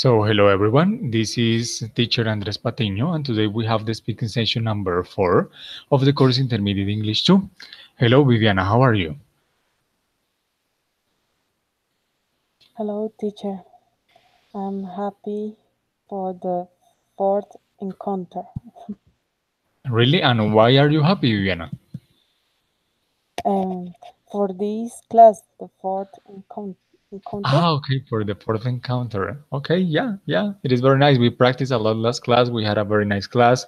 So hello everyone, this is teacher Andres Patiño and today we have the speaking session number 4 of the course Intermediate English 2. Hello Viviana, how are you? Hello, teacher. I'm happy for the fourth encounter. Really? And why are you happy, Viviana? For this class, the fourth encounter. Okay, for the fourth encounter. Okay, yeah, it is very nice. We practiced a lot last class. We had a very nice class.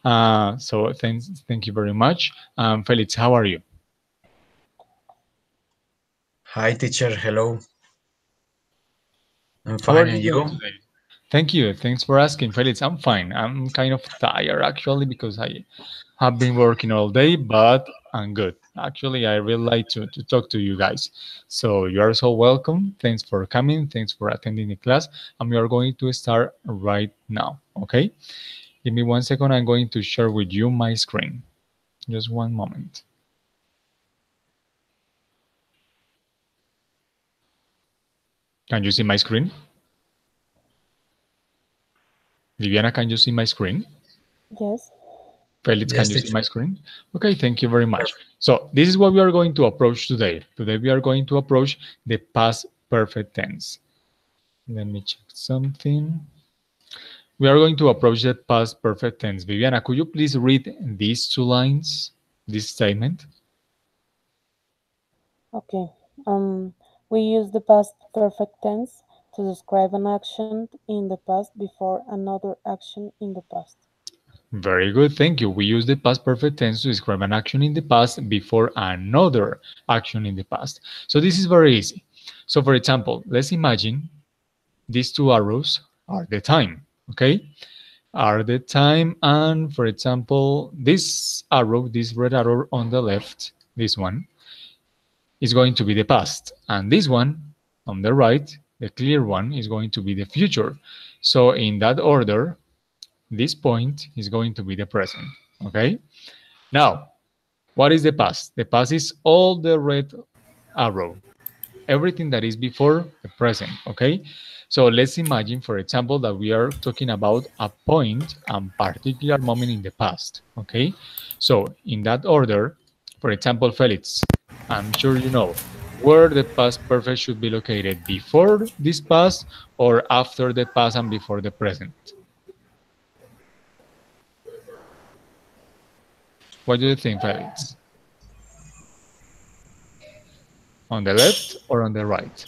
So thank you very much. Felix, how are you? Hi, teacher. Hello. I'm How are fine, you and doing you? today? Thank you. Thanks for asking, Felix. I'm fine. I'm kind of tired actually because I have been working all day, but I'm good. Actually, I really like to talk to you guys. So you are so welcome. Thanks for coming. Thanks for attending the class. And we are going to start right now. Okay? Give me 1 second. I'm going to share with you my screen. Just one moment. Can you see my screen? Viviana, can you see my screen? Yes. Felix, can Yes, you see teacher. my screen? Okay, thank you very much. So this is what we are going to approach today. Today we are going to approach the past perfect tense. Let me check something. We are going to approach the past perfect tense. Viviana, could you please read these 2 lines, this statement? Okay. We use the past perfect tense to describe an action in the past before another action in the past. Very good, thank you. We use the past perfect tense to describe an action in the past before another action in the past. So this is very easy. So for example, let's imagine these 2 arrows are the time, okay? Are the time, and for example, this arrow, this red arrow on the left, this one, is going to be the past, and this one on the right, the clear one, is going to be the future. So in that order, this point is going to be the present, okay? Now, what is the past? The past is all the red arrow, everything that is before the present, okay? So let's imagine, for example, that we are talking about a point and particular moment in the past, okay? So in that order, for example, Felix, I'm sure you know where the past perfect should be located, before this past or after the past and before the present. What do you think, Felix? On the left or on the right?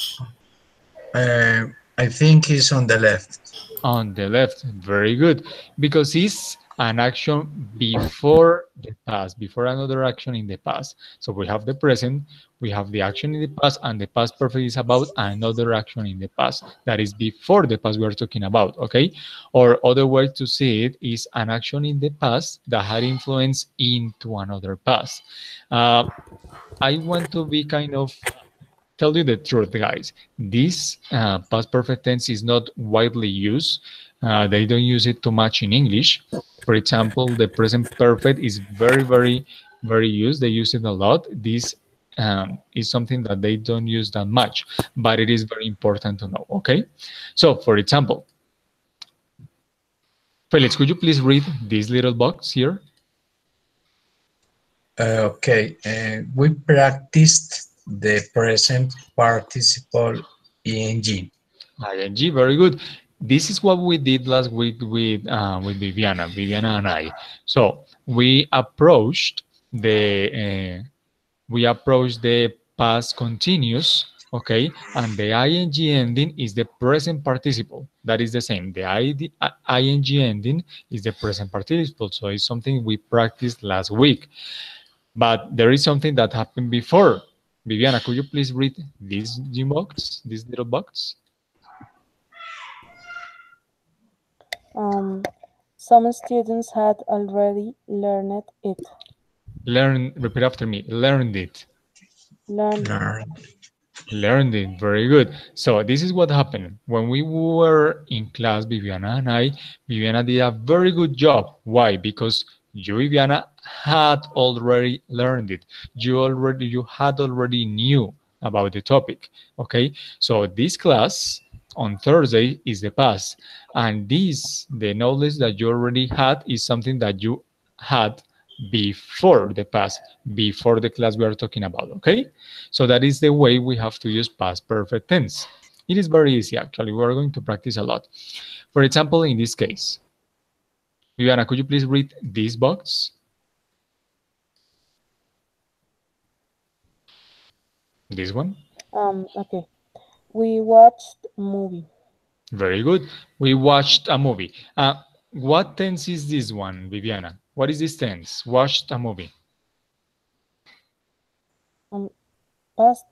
I think it's on the left. On the left, very good, because it's an action before the past, before another action in the past. So we have the present, we have the action in the past, and the past perfect is about another action in the past that is before the past we are talking about, okay? Or other way to see it is an action in the past that had influence into another past. I want to be kind of tell you the truth, guys. This past perfect tense is not widely used. They don't use it too much in English. For example, the present perfect is very used. They use it a lot. This is something that they don't use that much, but it is very important to know, okay? So, for example, Felix, could you please read this little box here? Okay. We practiced the present participle ing. ING, very good. This is what we did last week with Viviana and I. So we approached the past continuous, okay, and the ing ending is the present participle. That is the same. The ing ending is the present participle. So it's something we practiced last week. But there is something that happened before. Viviana, could you please read this box, this little box? Some students had already learned it. Repeat after me. Learned it. Learned. Learned it. Very good. So this is what happened. When we were in class, Viviana and I, Viviana did a very good job. Why? Because you, Viviana, had already learned it. You had already knew about the topic. Okay. So this class, on Thursday is the past. And this, the knowledge that you already had, is something that you had before the past, before the class we are talking about, okay? So that is the way we have to use past perfect tense. It is very easy, actually. We are going to practice a lot. For example, in this case, Viviana, could you please read this box? This one? Okay. We watched a movie. Very good. We watched a movie. What tense is this one, Viviana? What is this tense? Watched a movie. Um, Past.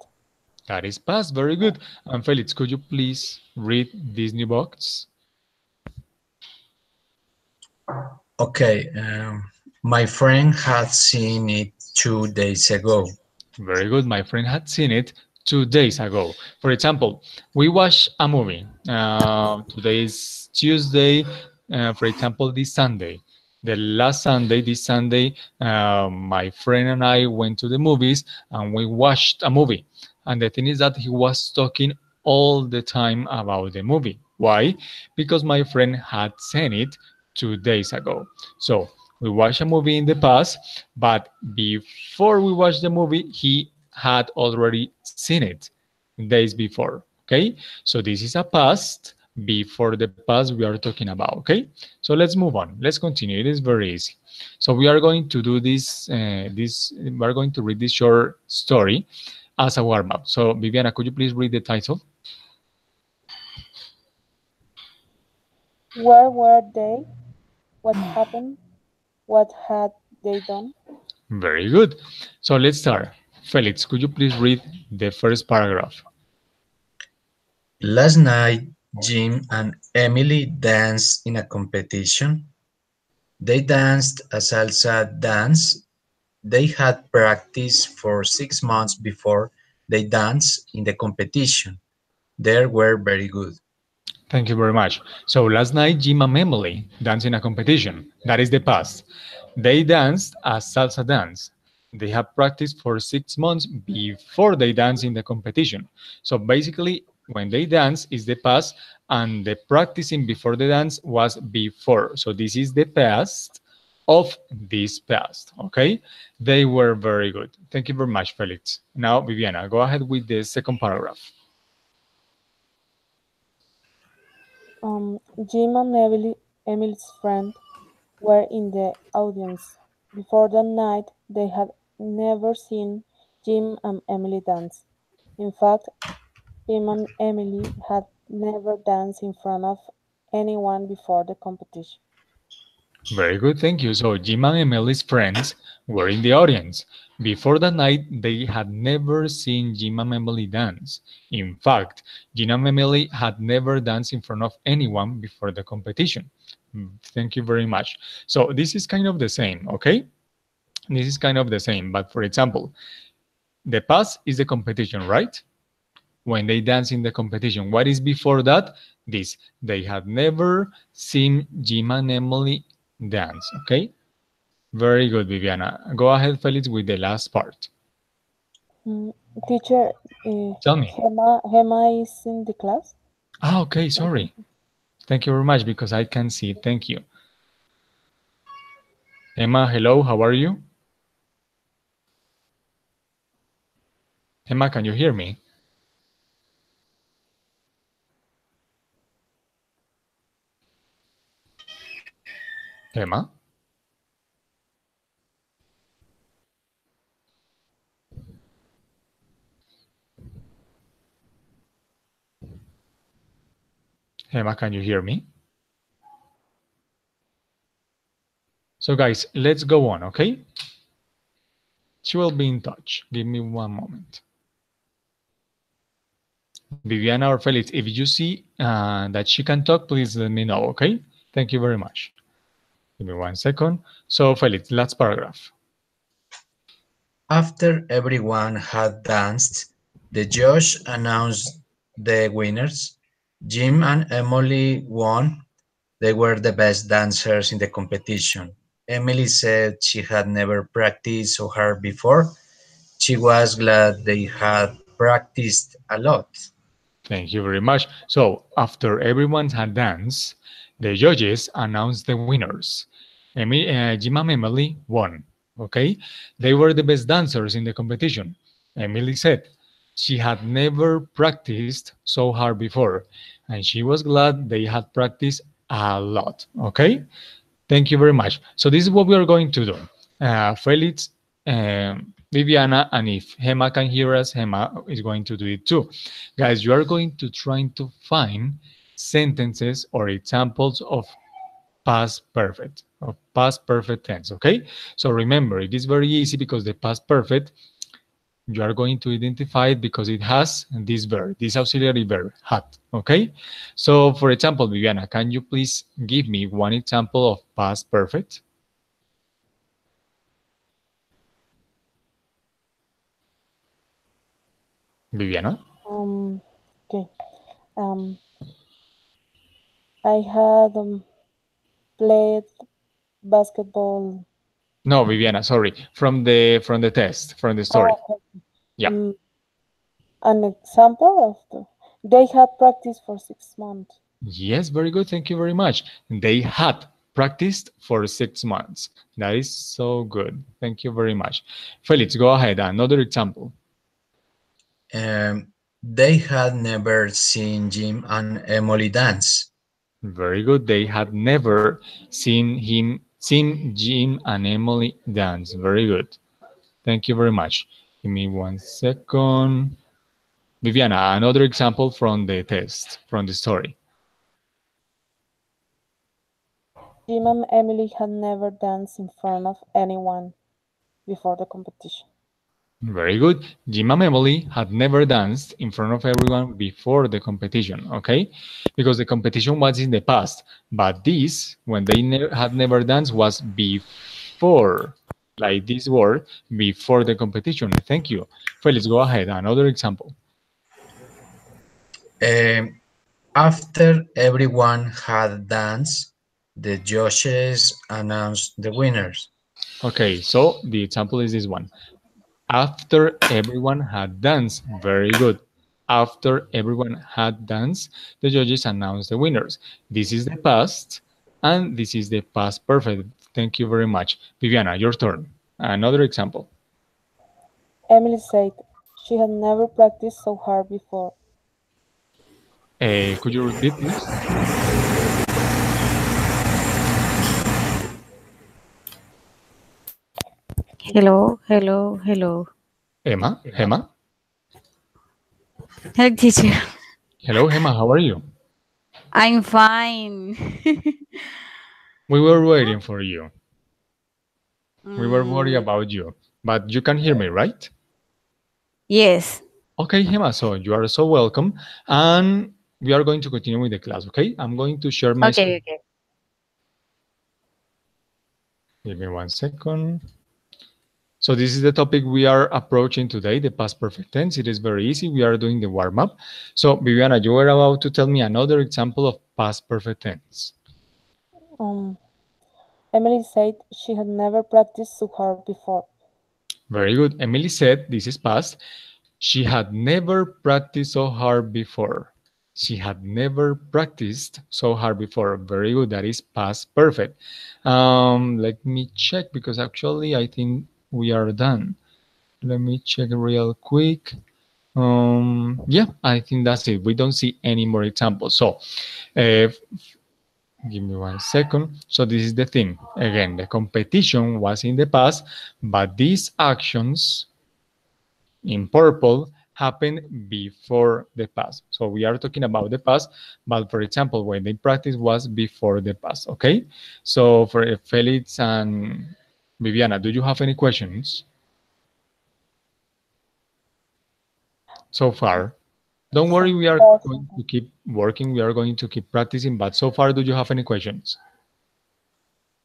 That is past. Very good. And Felix, could you please read this new box? Okay, my friend had seen it 2 days ago. Very good. My friend had seen it 2 days ago. For example, we watched a movie. Today is Tuesday. For example, this Sunday. The last Sunday, this Sunday, my friend and I went to the movies and we watched a movie. And the thing is that he was talking all the time about the movie. Why? Because my friend had seen it 2 days ago. So we watched a movie in the past, but before we watched the movie, he had already seen it days before. Okay, so this is a past before the past we are talking about. Okay, so let's move on. Let's continue. It is very easy. So we are going to do this. We are going to read this short story as a warm up. So Viviana, could you please read the title? Where were they? What happened? What had they done? Very good. So let's start. Felix, could you please read the first paragraph? Last night, Jim and Emily danced in a competition. They danced a salsa dance. They had practiced for 6 months before they danced in the competition. They were very good. Thank you very much. So last night, Jim and Emily danced in a competition. That is the past. They danced a salsa dance. They have practiced for 6 months before they dance in the competition. So basically, when they dance is the past, and the practicing before the dance was before. So this is the past of this past. Okay, they were very good. Thank you very much, Felix. Now, Viviana, go ahead with the second paragraph. Jim and Emily's friend, were in the audience. Before that night, they had never seen Jim and Emily dance. In fact, Jim and Emily had never danced in front of anyone before the competition. Very good, thank you. So Jim and Emily's friends were in the audience. Before that night, they had never seen Jim and Emily dance. In fact, Jim and Emily had never danced in front of anyone before the competition. Thank you very much. So this is kind of the same, okay? This is kind of the same, but for example, the past is the competition, right? When they dance in the competition. What is before that? This. They had never seen Jim and Emily dance. Okay? Very good, Viviana. Go ahead, Felix, with the last part. Mm, Teacher, Tell me. Hema is in the class? Ah, okay, sorry. Thank you very much because I can see. Thank you. Emma, hello, how are you? Emma, can you hear me? Emma? Emma, can you hear me? So guys, let's go on, okay? She will be in touch. Give me one moment. Viviana or Felix, if you see that she can talk, please let me know, okay? Thank you very much. Give me 1 second. So Felix, last paragraph. After everyone had danced, the judge announced the winners. Jim and Emily won. They were the best dancers in the competition. Emily said she had never practiced so hard before. She was glad they had practiced a lot. Thank you very much. So, after everyone had danced, the judges announced the winners. Jim and Emily won. Okay, they were the best dancers in the competition. Emily said she had never practiced so hard before, and she was glad they had practiced a lot. Okay, thank you very much. So this is what we are going to do. Felix, Viviana, and if Hema can hear us, Hema is going to do it too. Guys, you are going to try to find sentences or examples of past perfect tense, okay? So remember, it is very easy because the past perfect, you are going to identify it because it has this verb, this auxiliary verb, had, okay? So for example, Viviana, can you please give me one example of past perfect? Viviana? Okay. Um, I had played basketball. No, Viviana, sorry. From the test, from the story. Oh, okay. Yeah. An example of they had practiced for 6 months. Yes, very good. Thank you very much. They had practiced for 6 months. That is so good. Thank you very much. Felix, go ahead. Another example. They had never seen Jim and Emily dance. Very good. They had never seen Jim and Emily dance. Very good. Thank you very much. Give me 1 second. Viviana, another example from the test, from the story. Jim and Emily had never danced in front of anyone before the competition. Very good. Jim and Emily had never danced in front of everyone before the competition, okay? Because the competition was in the past, but this, when they had never danced, was before, like this word, before the competition. Thank you. Felix, go ahead. Another example. Um, After everyone had danced, the judges announced the winners. Okay, so the example is this one. After everyone had danced, very good. After everyone had danced, the judges announced the winners. This is the past, and this is the past perfect. Thank you very much. Viviana, your turn. Another example. Emily said she had never practiced so hard before. Could you repeat, please? Hello, hello, hello. Emma? Emma? Hello, teacher. Hello, Emma, how are you? I'm fine. We were waiting for you. We were worried Mm, about you. But you can hear me, right? yes. Okay, Emma, so you are so welcome. And we are going to continue with the class, okay? I'm going to share my screen. Okay, okay. Give me 1 second. So this is the topic we are approaching today, the past perfect tense. It is very easy. We are doing the warm-up. So Viviana, you were about to tell me another example of past perfect tense. Um, Emily said she had never practiced so hard before. Very good. Emily said, this is past, she had never practiced so hard before. She had never practiced so hard before. Very good. That is past perfect. Let me check because actually I think we are done. Let me check real quick. Yeah, I think that's it. We don't see any more examples. So, uh, give me 1 second. So this is the thing. Again, the competition was in the past, but these actions in purple happened before the past. So we are talking about the past, but for example, when they practice was before the past. Okay. So for Felix and Viviana, do you have any questions so far? Don't So worry, we are far, going to keep working. We are going to keep practicing. But so far, do you have any questions?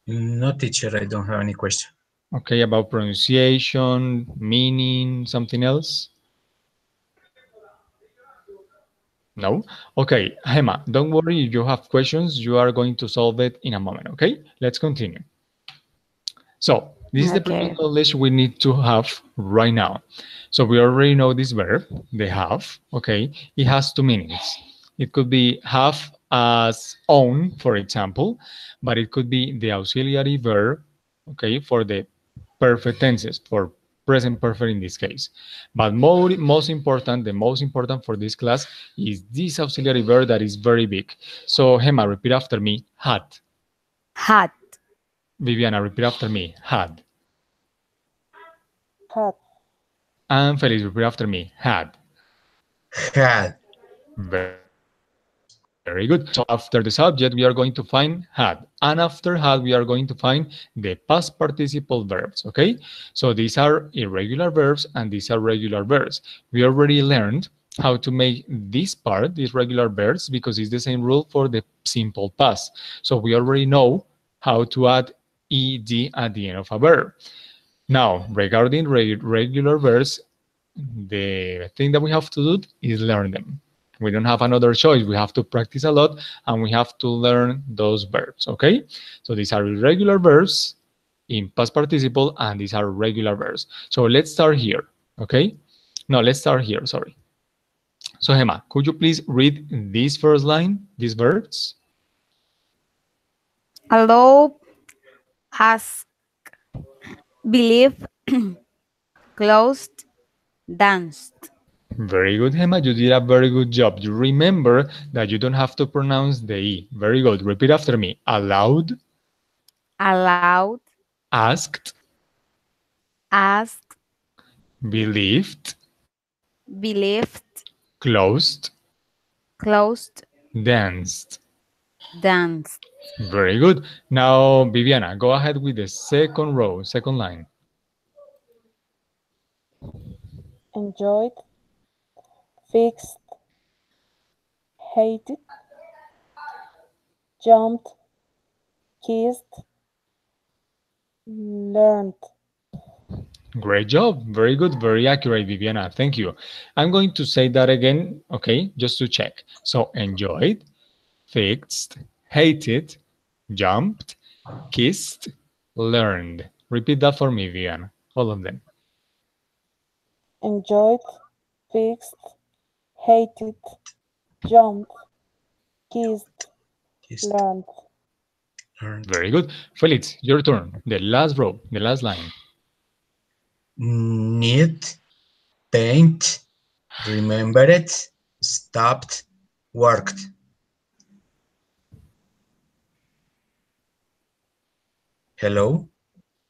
No, teacher, I don't have any question. Okay, about pronunciation, meaning, something else? No? Okay, Hema, don't worry if you have questions. You are going to solve it in a moment. Okay, let's continue. So, This is the previous Okay. knowledge we need to have right now. So we already know this verb, the have, okay? It has two meanings. It could be have as own, for example, but it could be the auxiliary verb, okay, for the perfect tenses, for present perfect in this case. But most important, the most important for this class is this auxiliary verb that is very big. So Hema, repeat after me, had. Hat. Viviana, repeat after me, had. Had, And Felix, repeat after me, had. had, Very good. So after the subject, we are going to find had. And after had, we are going to find the past participle verbs, okay? So these are irregular verbs and these are regular verbs. We already learned how to make this part, these regular verbs, because it's the same rule for the simple past. So we already know how to add ed at the end of a verb. Now, regarding regular verbs, the thing that we have to do is learn them. We don't have another choice. We have to practice a lot and we have to learn those verbs, okay? So these are irregular verbs in past participle and these are regular verbs. So let's start here, okay? No, let's start here, sorry. So Gemma, could you please read this first line, these verbs? Allow, ask, believe, closed, danced. Very good, Gemma. You did a very good job. You remember that you don't have to pronounce the E. Very good. Repeat after me. Allowed, Allowed, asked, asked, believed, believed, closed, closed, danced. danced. Very good. Now, Viviana, go ahead with the second row, second line. enjoyed, fixed, hated, jumped, kissed, learned. Great job. Very good. Very accurate, Viviana. Thank you. I'm going to say that again, okay, just to check. So, enjoyed, fixed, hated, jumped, kissed, learned. Repeat that for me, Viviana. All of them. Enjoyed, fixed, hated, jumped, kissed, kissed, learned. learned. Very good. Felix, your turn. The last row, the last line. Need, paint, remembered, stopped, worked. Hello?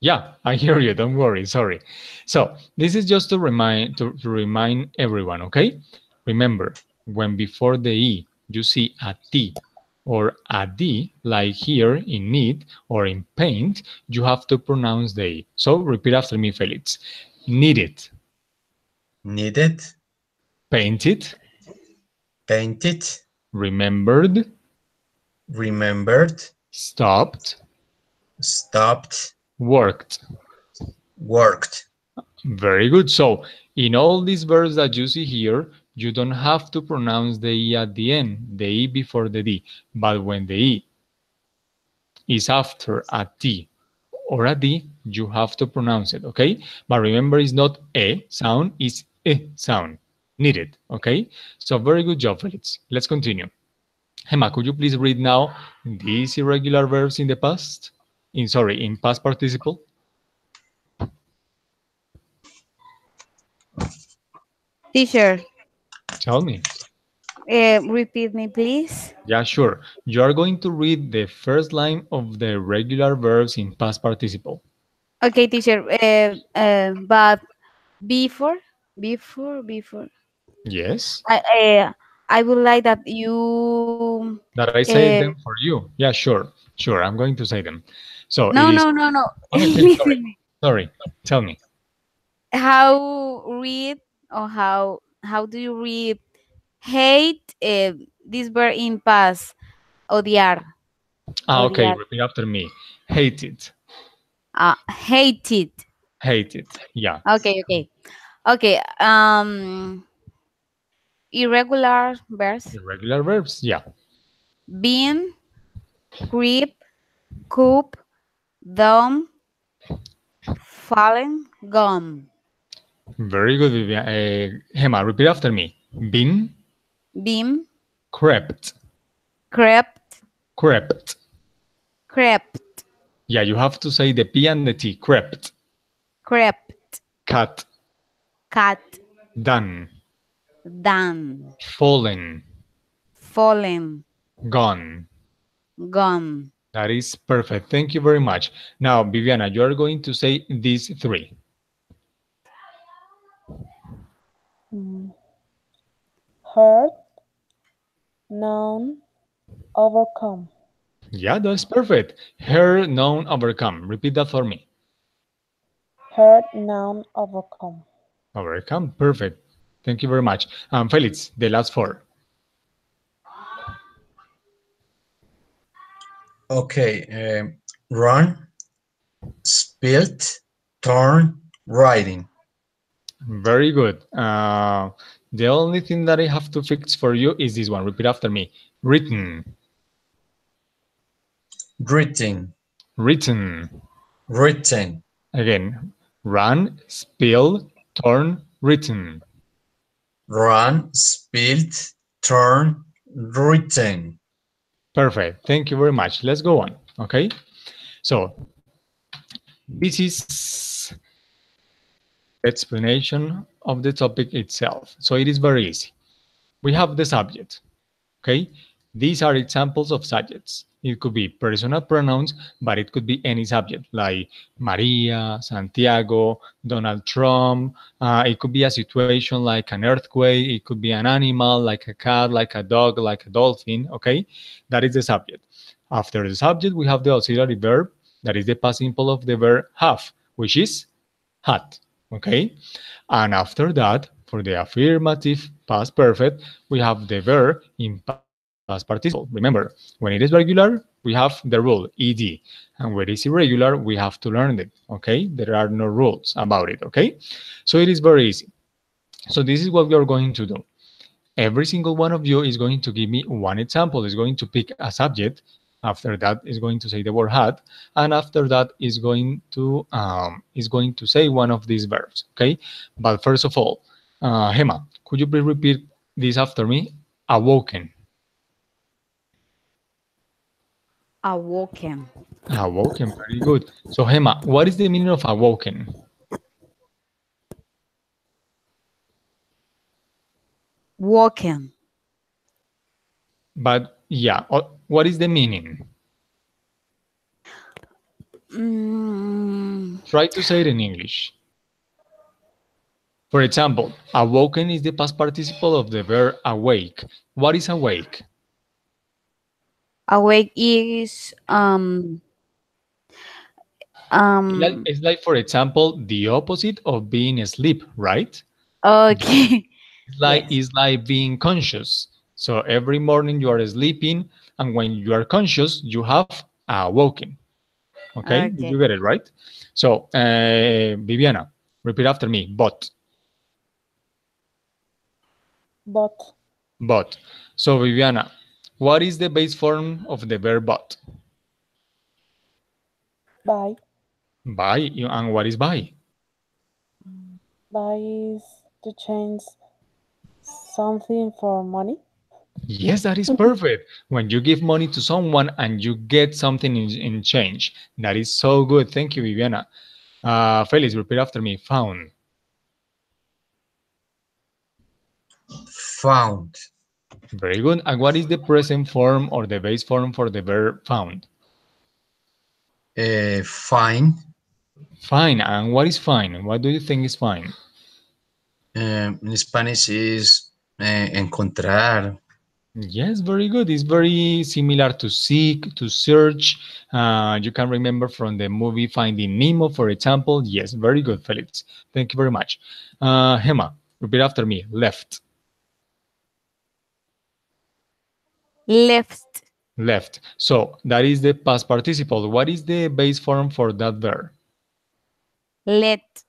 Yeah, I hear you. Don't worry. Sorry. So this is just to remind everyone. Okay. Remember, when before the e you see a t or a d, like here in need or in paint, you have to pronounce the e. So repeat after me, Felix. Needed, Needed, painted, painted, remembered, remembered, stopped, stopped, worked. worked. Very good. So in all these verbs that you see here, you don't have to pronounce the E at the end, the E before the D. But when the E is after a T or a D, you have to pronounce it, okay? But remember, it's not E sound, it's E sound. Needed, okay? So very good job, Felix. Let's continue. Gemma, could you please read now these irregular verbs in the past? In past participle? Teacher, Tell me. repeat me, please. Yeah, sure. You are going to read the first line of the regular verbs in past participle. Okay, teacher. But before, before, Yes, I would like that you. that I say them for you. Yeah, sure, sure. I'm going to say them. So it No, is. no, no, no. Oh, okay, sorry, Listen me. sorry. Tell me. How read or how do you read hate this verb in past? Odiar, Ah, okay. odiar. Repeat after me. Hated, Hated. hated. Yeah, Okay, okay, okay. Irregular verbs. irregular verbs. Yeah, Bean, creep, coop, dumb, fallen, gone. Very good, Vivian. Hema, repeat after me. Been, Beam, crept, crept, crept. crept, Yeah, you have to say the P and the T. Crept, crept, cat, cat, done, done, fallen, fallen, gone. gone. That is perfect. Thank you very much. Now, Viviana, you are going to say these three. Mm. Hurt, known, overcome. Yeah, that's perfect. Her, known, overcome. Repeat that for me. Hurt, known, overcome. Overcome. Perfect. Thank you very much. Felix, the last four. Okay, run, spilt, turn, riding. Very good. The only thing that I have to fix for you is this one. Repeat after me. Written, Written, written. written, Again, run, spill, turn, written. run, spilt, turn, written. Perfect. Thank you very much. Let's go on. Okay. So this is explanation of the topic itself. So it is very easy. We have the subject. Okay. These are examples of subjects. It could be personal pronouns, but it could be any subject like Maria, Santiago, Donald Trump. It could be a situation like an earthquake. It could be an animal like a cat, like a dog, like a dolphin. Okay, that is the subject. After the subject, we have the auxiliary verb. That is the past simple of the verb have, which is had. Okay, and after that, for the affirmative past perfect, we have the verb in past participle. Remember, when it is regular, we have the rule ed, and when it is irregular, we have to learn it. Okay, there are no rules about it. Okay, so it is very easy. So this is what we are going to do. Every single one of you is going to give me one example. Is going to pick a subject. After that, is going to say the word had, and after that is going to say one of these verbs. Okay, but first of all, Hema, could you please repeat this after me? Awoken. Awoken, Awoken, very good. So Hema, what is the meaning of awoken? woken, But yeah, what is the meaning? mm, Try to say it in English. For example, awoken is the past participle of the verb awake. What is awake? awake is um It's like, for example, the opposite of being asleep, right? okay. Yes. It's like being conscious. So every morning you are sleeping, and when you are conscious, you have awoken. Okay, did you Okay. get it right? So, Viviana, repeat after me. But, But. So, Viviana, what is the base form of the verb but? by, Buy. And what is buy? by is to change something for money. Yes, that is perfect. When you give money to someone and you get something in change, that is so good. Thank you, Viviana. Felix, repeat after me. Found. Found, Very good. And what is the present form or the base form for the verb found? find, Fine. And what is fine? What do you think is fine? in Spanish is encontrar. Yes, very good. It's very similar to seek, to search. You can remember from the movie Finding Nemo, for example. Yes, very good, Felix. Thank you very much. Hema, repeat after me. Left. Left, Left. So that is the past participle. What is the base form for that verb? let.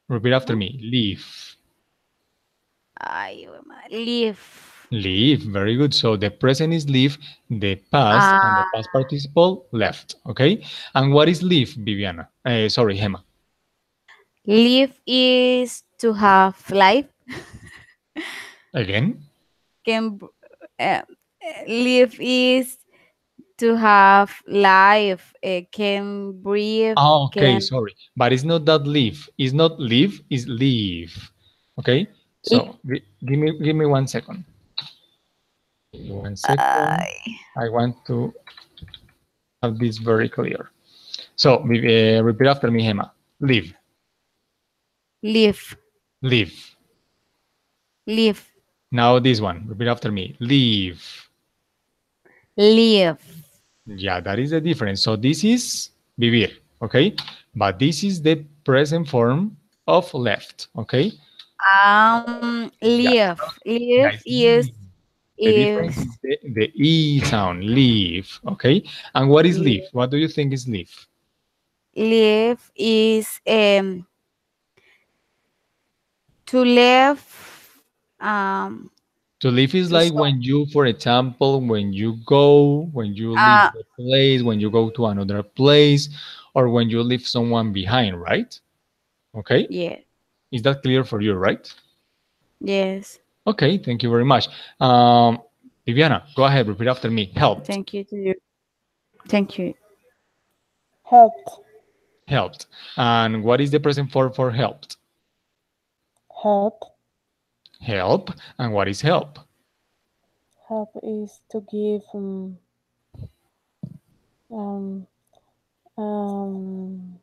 Repeat after No? me. Leave. Ay, leave, Leave. Very good. So the present is leave, the past and the Uh, past participle left. Okay. And what is leave, Viviana? Sorry, Gemma. live is to have life. Again. Can live is to have life. Can breathe. Ah, okay. Can Sorry, but it's not that leave. It's not leave. It's leave. Okay. So give me 1 second. Give me 1 second. uh, I want to have this very clear. So repeat after me, Gemma. Leave. live. Leave. Live. Now this one. Repeat after me. Leave. Live. Yeah, that is the difference. So this is vivir, okay? But this is the present form of left, okay? Yeah, Live. yeah, Live it's leave. The difference is is the E sound, leave, okay? And what is leave? live. What do you think is leave? Live is to live um To leave is to like some when you, for example, when you go, when you leave uh the place, when you go to another place, or when you leave someone behind, right? Okay? yeah. Is that clear for you, right? Yes. Okay, thank you very much. Um, Viviana, go ahead, repeat after me. Helped, Thank you to you. Thank you. helped, helped. And what is the present form for helped? help, Help. And what is help? help is to give um, um,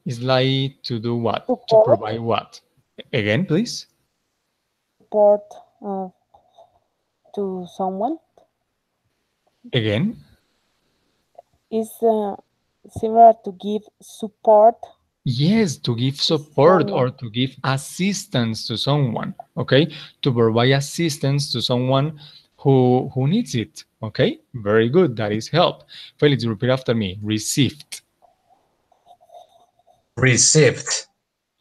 It's like to do what? To support, provide what? Again, please. support uh, to someone. Again. Is similar to give support Yes, to give to support or someone. to give assistance to someone. Okay, to provide assistance to someone who needs it. Okay, very good. That is help. Felix, repeat after me. Received. Received.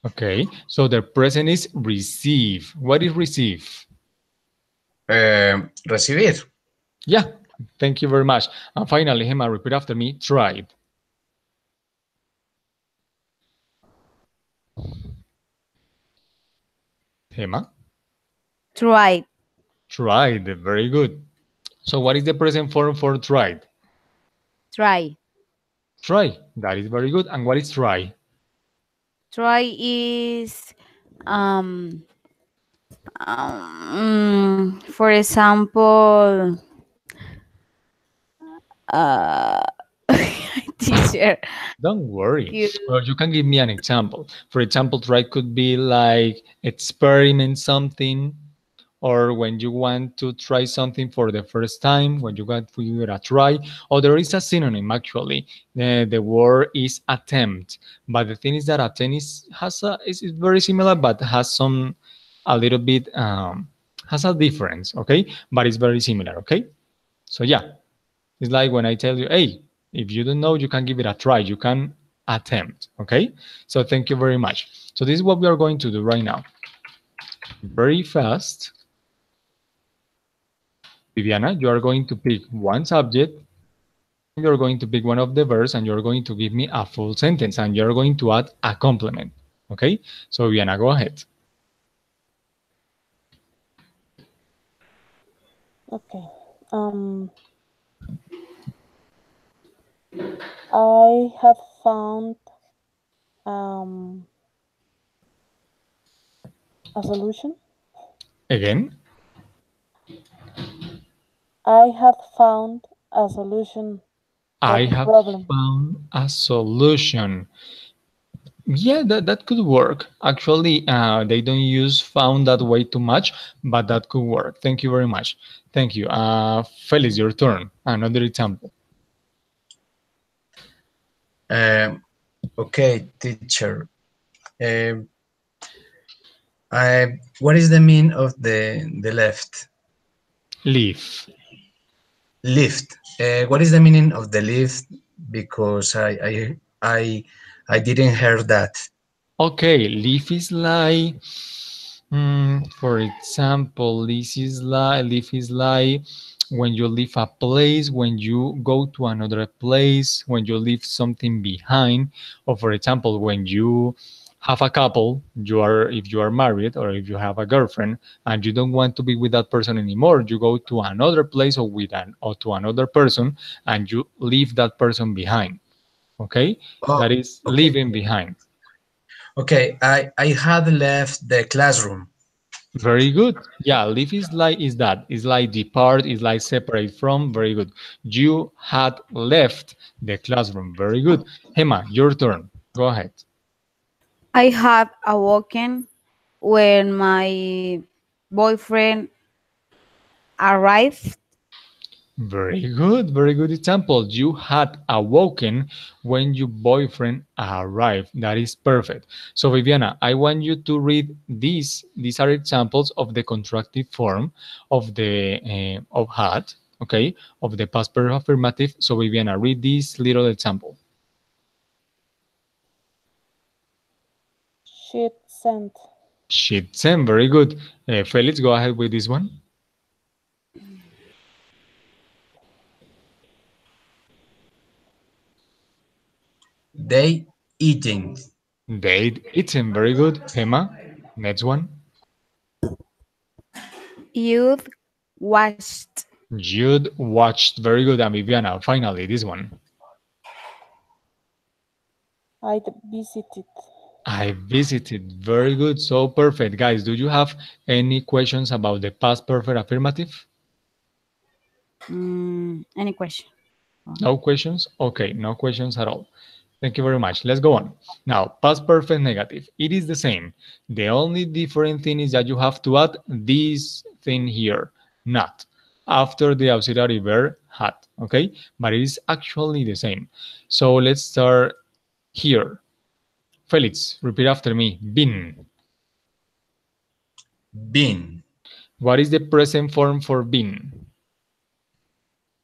Okay, so the present is receive. What is receive? Recibir. Yeah, thank you very much. And finally, Gemma, repeat after me. Tried. Gemma, Try. tried. Very good. So what is the present form for tried? Try. Try. That is very good. And what is try? Try is um for example uh teacher Don't worry. you Well, you can give me an example. For example, try could be like experiment something, or when you want to try something for the first time, when you got to give it a try. Or there is a synonym actually. The word is attempt, but the thing is that attempt is very similar, but has some a little bit has a difference. Okay, but it's very similar. Okay, so yeah, it's like when I tell you, hey, if you don't know, you can give it a try. You can attempt. Okay. So thank you very much. So this is what we are going to do right now. Very fast. Viviana, you are going to pick one subject. You're going to pick one of the verbs and you're going to give me a full sentence and you're going to add a complement. Okay. So Viviana, go ahead. Okay. I have found um, a solution. Again. I have found a solution for I the have problem. found a solution. Yeah, that could work. Actually, they don't use found that way too much, but that could work. Thank you very much. Thank you. Felix, your turn. Another example. Okay, teacher. Um, what is the mean of the left? Leave. Lift. What is the meaning of the lift? Because I didn't hear that. Okay, leave is like For example, leave is like when you leave a place, when you go to another place, when you leave something behind, or for example, when you have a couple, you are if you are married or if you have a girlfriend and you don't want to be with that person anymore, you go to another place or to another person and you leave that person behind. Okay, that Oh, is okay. leaving behind. Okay, I had left the classroom. Very good. Yeah, leave is that. Is like depart, is like separate from. Very good. You had left the classroom. Very good. Hema, your turn. Go ahead. I had awoken when my boyfriend arrived. Very good. Very good example. You had awoken when your boyfriend arrived. That is perfect. So Viviana, I want you to read these. These are examples of the contractive form of the of had. Okay, of the past perfect affirmative. So Viviana, read this little example. Sheet sent. Sheet 10, very good. Felix, go ahead with this one. They eating. They'd eaten, very good. Hema, next one. Youth watched. Jude watched, very good. And Viviana, finally, this one. I'd visited. I visited, very good. So perfect. Guys, do you have any questions about the past perfect affirmative? Any question? No questions? Okay, no questions at all. Thank you very much. Let's go on. Now, past perfect negative. It is the same. The only different thing is that you have to add this thing here, not, after the auxiliary verb had, okay? But it is actually the same. So let's start here. Felix, repeat after me. Been. Been. What is the present form for been?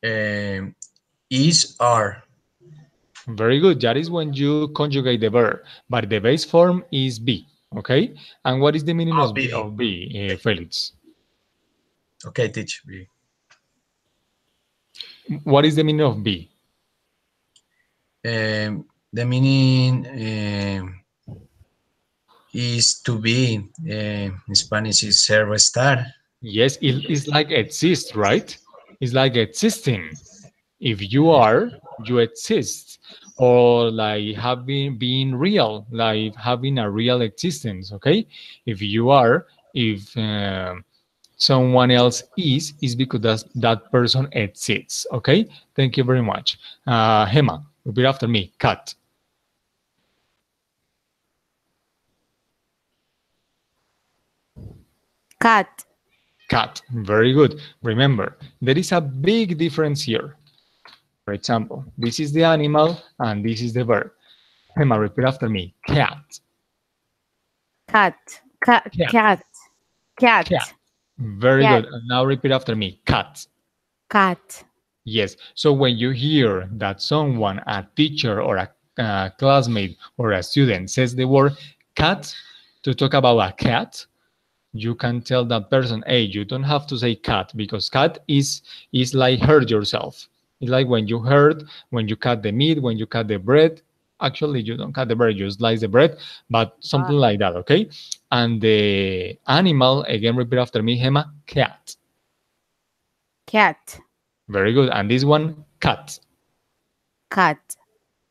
Um, is are. Very good. That is when you conjugate the verb, but the base form is be. Okay. And what is the meaning Oh, of be? be. Felix? Okay, teach me. What is the meaning of be? The meaning is to be. In Spanish is ser o estar. Yes, it is like exist, right? It's like existing. If you are, you exist, or like having being real, like having a real existence. Okay. If you are, if someone else is because that person exists. Okay. Thank you very much. Hema, repeat after me. Cat. Cat. Cat. Very good. Remember, there is a big difference here. For example, this is the animal and this is the verb. Hema, repeat after me. Cat. Cat. Cat. Cat. Cat. Cat. Cat. Very Cat. good. And now repeat after me. Cat. Cat. Yes. So when you hear that someone, a teacher or a classmate or a student says the word cat to talk about a cat, you can tell that person, hey, you don't have to say cat because cat is like hurt yourself. It's like when you cut the meat, when you cut the bread. Actually, you don't cut the bread, you slice the bread, but Ah, something like that, okay? And the animal, again, repeat after me, Hema, cat. cat. Very good. And this one, cat. Cat.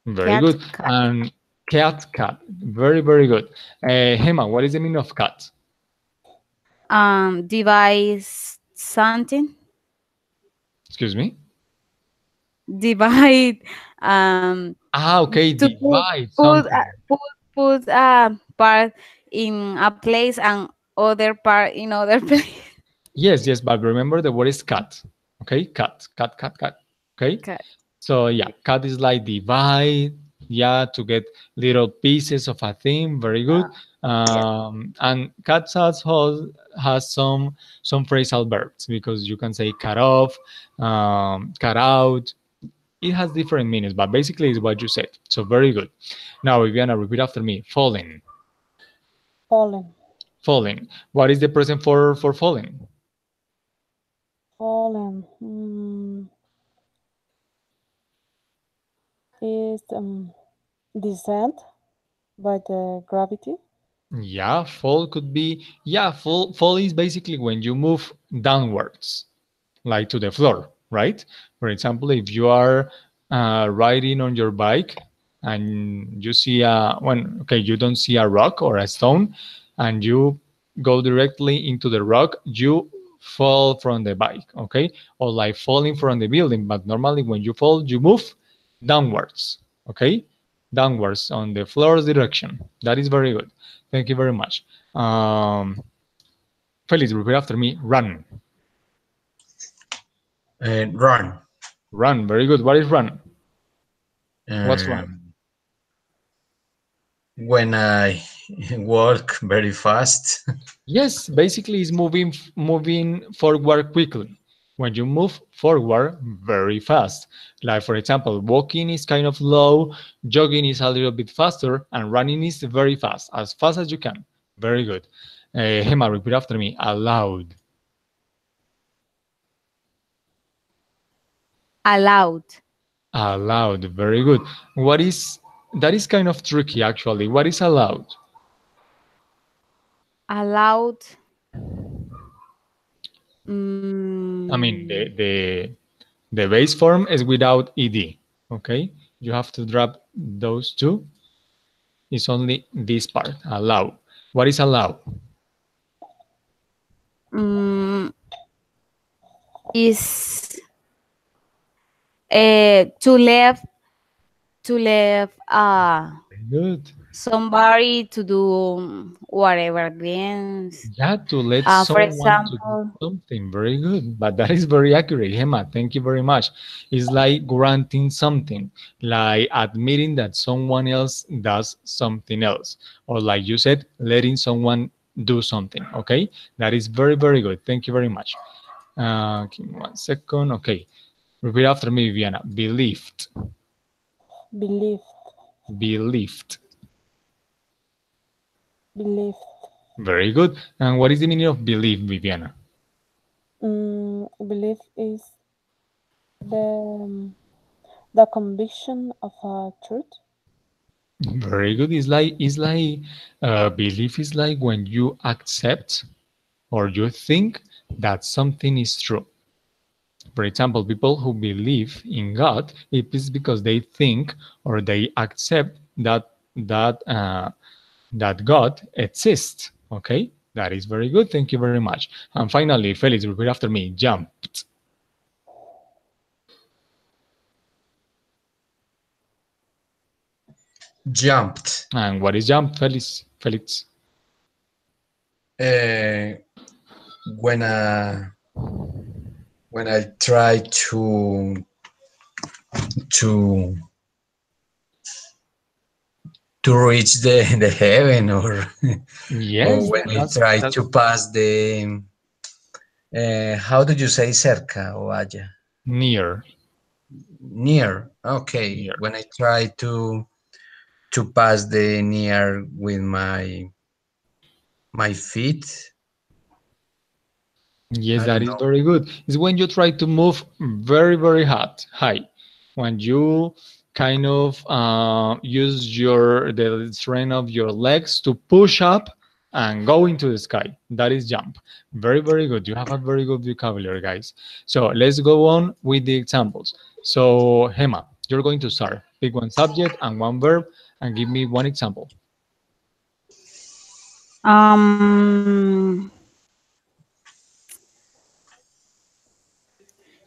Very Cat. good. Cat. And cat, cat. Very, very good. Hema, what is the meaning of cat? Devise something. Excuse me? Divide. Um. Ah, okay, To divide put something. put part in a place and other part in other place. Yes, yes, but remember the word is cut. Okay, cut, cut, cut, cut. Okay, Cat. so yeah, cut is like divide. Yeah, to get little pieces of a thing. Very good. Yeah. And cut has some phrasal verbs because you can say cut off, cut out. It has different meanings, but basically it's what you said. So very good. Now, if you wanna repeat after me, falling, Fallen. Falling. What is the present for falling? Fallen is descent by the gravity. Yeah, fall could be, yeah, fall is basically when you move downwards, like to the floor, right? For example, if you are riding on your bike and you see okay, you don't see a rock or a stone, and you go directly into the rock, you fall from the bike, okay? Or like falling from the building, but normally when you fall, you move downwards, okay? Downwards on the floor's direction. That is very good. Thank you very much. Felix, repeat after me. Run. Run. Run. Very good. What is run? What's run? Um, when I walk very fast. Yes, basically it's moving forward quickly. When you move forward very fast. Like for example, walking is kind of slow, jogging is a little bit faster, and running is very fast as you can. Very good. Hema, repeat after me. Aloud. Allowed. Allowed. Very good. What is that is kind of tricky actually. What is allowed? Allowed. I mean, Mm, the base form is without ed. Okay, you have to drop those two. It's only this part. Allow. What is allow? mm, is to leave Good. somebody to do whatever things. Yeah, to let For someone to do example, something. Very good. But that is very accurate, Hema. Thank you very much. It's like granting something, like admitting that someone else does something else. Or like you said, letting someone do something. Okay? That is very, very good. Thank you very much. Give me 1 second. Okay. Repeat after me, Viviana. Believed. Belief, Believed. belief. Very good. And what is the meaning of belief, Viviana? Belief is the the conviction of a truth. Very good. It's like belief is like when you accept or you think that something is true. For example, people who believe in God, it is because they think or they accept that God exists. Okay, that is very good. Thank you very much. And finally, Felix, repeat after me. Jumped. Jumped. And what is jump, Felix? Felix. Uh, when when I try to to reach the heaven, or Yes, or when I that's try that's to pass the how do you say cerca or allá? near. Near. Okay, Near. when I try to pass the near with my feet. Yes, I that don't is know. very good. It's when you try to move very, very high. When you kind of use the strength of your legs to push up and go into the sky. That is jump. Very, very good. You have a very good vocabulary, guys. So let's go on with the examples. So Hema, you're going to start. Pick one subject and one verb and give me one example. um,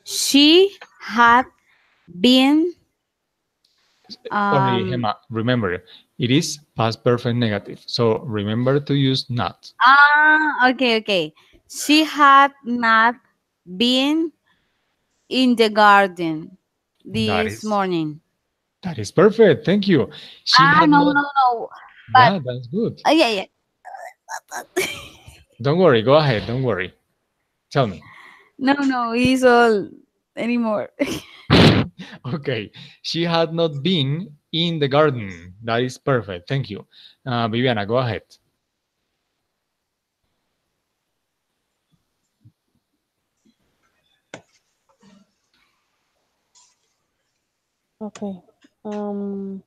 she had been Sorry, um Hema, remember, it is past perfect negative. So remember to use not. okay. She had not been in the garden That this is morning. that is perfect. Thank you. She had No, not. no, no. But Yeah, that's good. yeah. Don't worry. Go ahead. Don't worry. Tell me. No, he's all anymore. Okay. She had not been in the garden. That is perfect. Thank you. Viviana, go ahead. Okay. Um,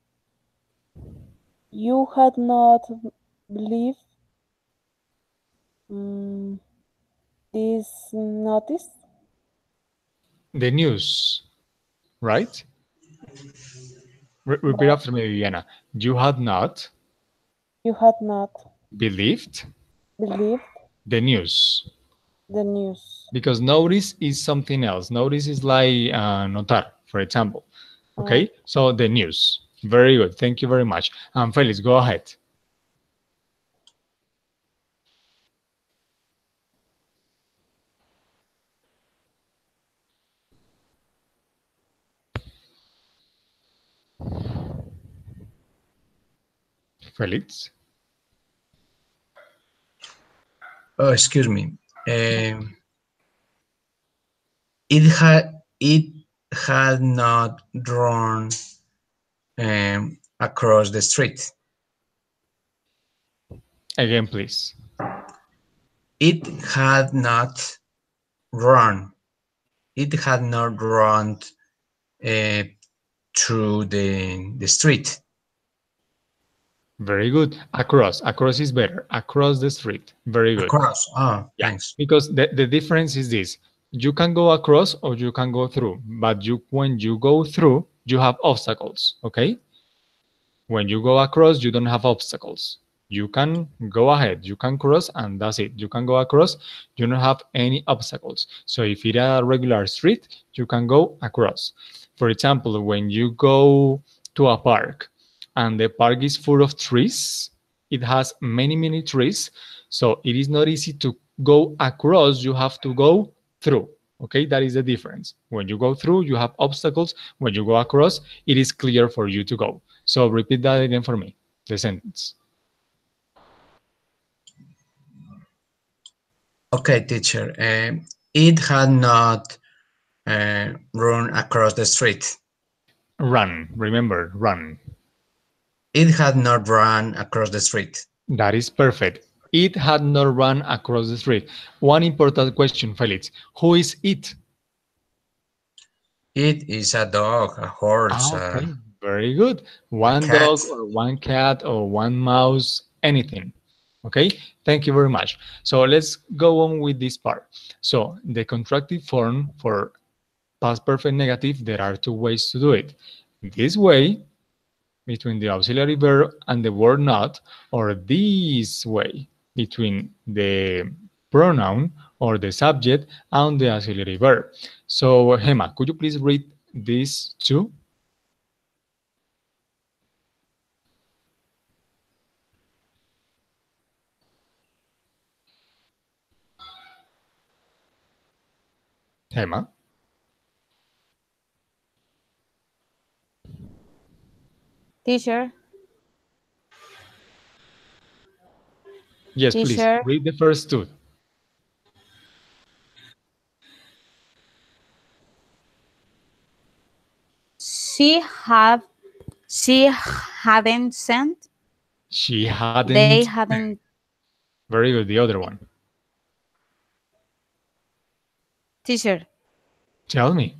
you had not believed um, this notice. The news, right? Repeat But after me, Viviana. You had not you had not believed believed the news. the news. Because notice is something else. Notice is like notar, for example. Uh, Okay, so the news. Very good. Thank you very much. Felix, go ahead. Felix. Oh, excuse me. Um, it had not run across the street. Again, please. It had not run. It had not run uh, through the street. Very good. Across. Across is better. Across the street. Very good. Across. Oh, Yeah, thanks. because the difference is this. You can go across or you can go through, but when you go through, you have obstacles, okay? When you go across, you don't have obstacles. You can go ahead, you can cross, and that's it. You can go across, you don't have any obstacles. So if it's a regular street, you can go across. For example, when you go to a park and the park is full of trees, it has many, many trees. So it is not easy to go across, you have to go through. Okay, that is the difference. When you go through, you have obstacles. When you go across, it is clear for you to go. So repeat that again for me, the sentence. Okay, teacher. It had not run across the street. Run, remember, run. It had not run across the street. That is perfect. It had not run across the street. One important question, Felix. Who is it? It is a dog, a horse, Okay, very good. a One cat. dog or one cat or one mouse, anything. Okay, thank you very much. So let's go on with this part. So the contractive form for past perfect negative, there are two ways to do it. This way, between the auxiliary verb and the word not, or this way, between the pronoun or the subject and the auxiliary verb. So, Gemma, could you please read these two? Gemma? Teacher, Yes, please, teacher, read the first two. she have she hadn't sent. She They hadn't. hadn't. Very good, the other one. Teacher, Tell me.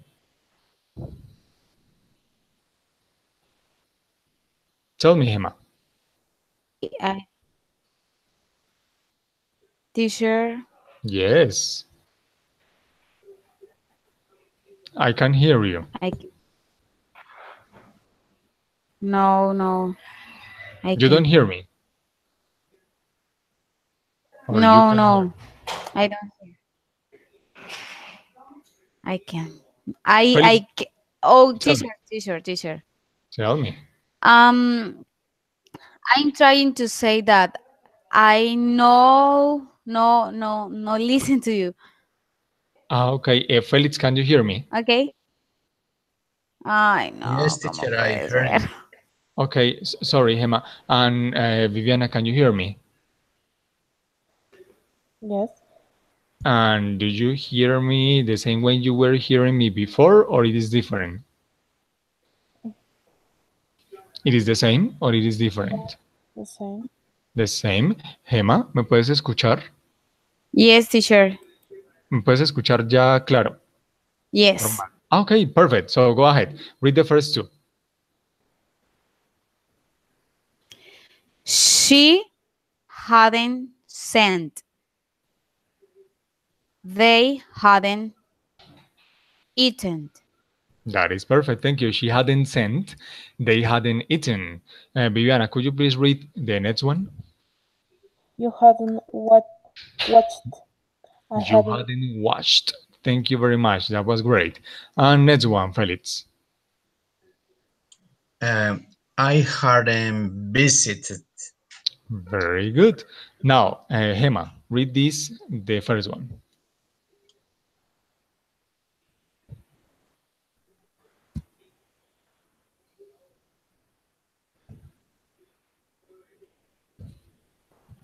Tell me, Gemma. I, teacher, Yes, I can hear you. I no no I You don't can hear me, or you no can hear me. no I don't I can I Felix, I ca- oh tell me. teacher. Tell me. Um, I'm trying to say that I know no listen to you. Okay, Felix, can you hear me? Okay. Ay, Yes, no, ¿cómo teacher, I puede heard ser? you. Okay, sorry, Gemma. And Viviana, can you hear me? yes. And do you hear me the same way you were hearing me before, or it is different? It is the same, or it is different? The same. The same. Gemma, ¿me puedes escuchar? Yes, teacher. ¿Me puedes escuchar ya claro? Yes. Normal. Okay, perfect. So go ahead. Read the first two. She hadn't sent. They hadn't eaten. That is perfect. Thank you. She hadn't sent. They hadn't eaten. Viviana, could you please read the next one? You hadn't watched. I You hadn't hadn't watched. Thank you very much. That was great. And next one, Felix. Um, I hadn't visited. Very good. Now, Hema, read this, the first one.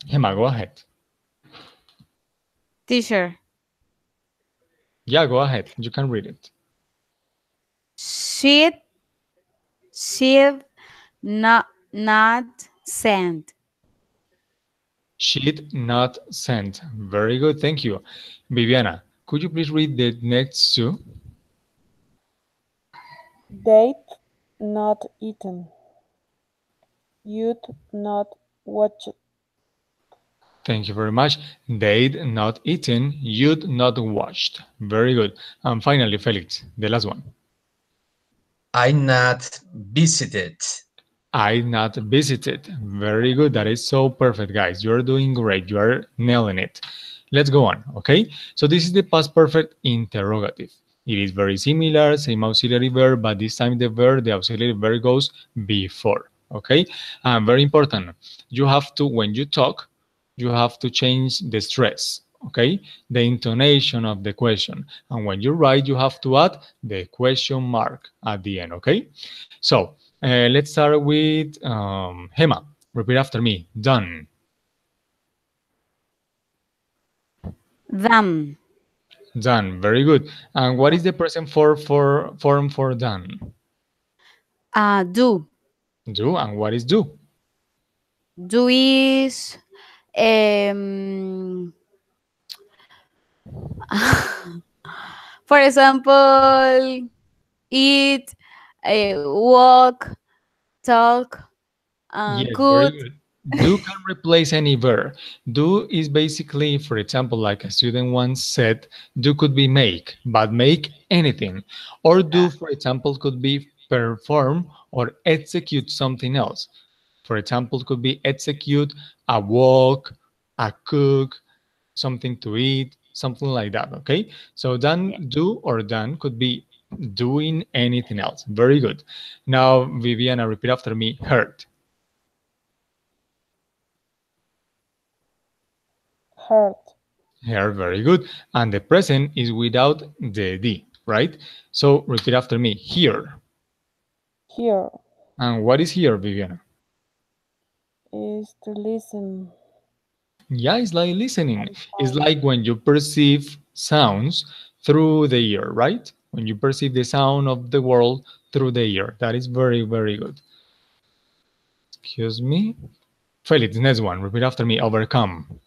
Hema, go ahead. Teacher. Yeah, go ahead. You can read it. She'd she'd not sent. She'd not sent. Very good. Thank you. Viviana, could you please read the next two? they'd not eaten. You'd not watched. Thank you very much. They'd not eaten, you'd not watched. Very good. And finally, Felix, the last one. I not visited. I not visited. Very good. That is so perfect, guys. You're doing great. You are nailing it. Let's go on, okay? So this is the past perfect interrogative. It is very similar, same auxiliary verb, but this time the auxiliary verb goes before, okay? Very important. You have to, when you talk, you have to change the stress, okay? The intonation of the question. And when you write, you have to add the question mark at the end, okay? So let's start with Hema. Repeat after me. Done. Them. Done. Very good. And what is the present for form for done? Do. Do. And what is do? Do is um for example, eat, walk, talk, Yes, very could. good. Do can replace any verb. Do is basically, for example, like a student once said, do could be make, but make anything. Or do, for example, could be perform or execute something else. For example, could be execute a walk, a cook, something to eat, something like that. Okay. So Yeah. done, do, or done could be doing anything else. Very good. Now, Viviana, repeat after me. Heard. Heard. Here, very good. And the present is without the D, right? So repeat after me. Here. Here And what is here, Viviana? is to listen. Yeah, it's like listening. And It's like when you perceive sounds through the ear, right? When you perceive the sound of the world through the ear. That is very, very good. Excuse me. Felix, next one. Repeat after me. Overcome.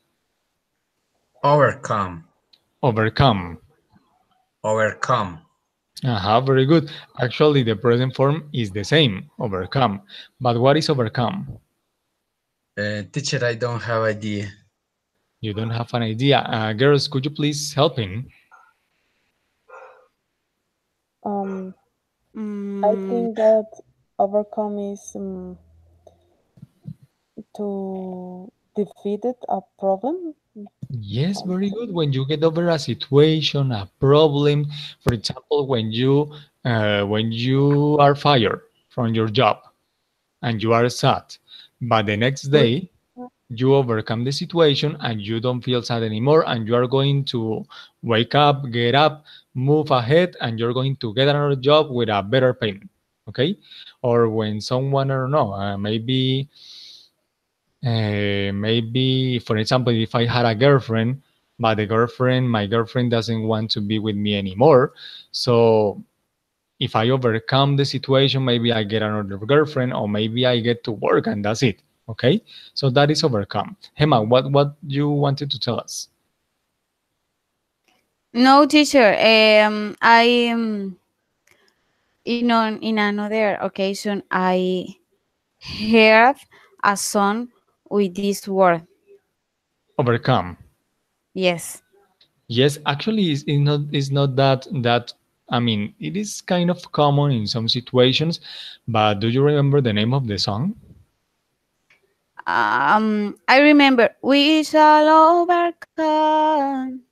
Overcome. Overcome. Overcome. Aha, very good. Actually, the present form is the same, overcome. But what is overcome? Teacher, I don't have idea. You don't have an idea. Girls, could you please help him? um, I Mm, think that overcome is to defeat a problem. Yes, Um, very good. When you get over a situation, a problem, for example, when you are fired from your job and you are sad, but the next day you overcome the situation and you don't feel sad anymore, and you are going to wake up, get up, move ahead, and you're going to get another job with a better payment. Okay? Or when someone, I don't know, maybe, for example, if I had a girlfriend, but my girlfriend doesn't want to be with me anymore. So if I overcome the situation, maybe I get another girlfriend, or maybe I get to work and that's it. Okay, so that is overcome. Hema, what you wanted to tell us? no, teacher. I in another occasion I heard a song with this word. Overcome. Yes. Yes, actually, it's not that. I mean, it is kind of common in some situations, but do you remember the name of the song? I remember we shall overcome.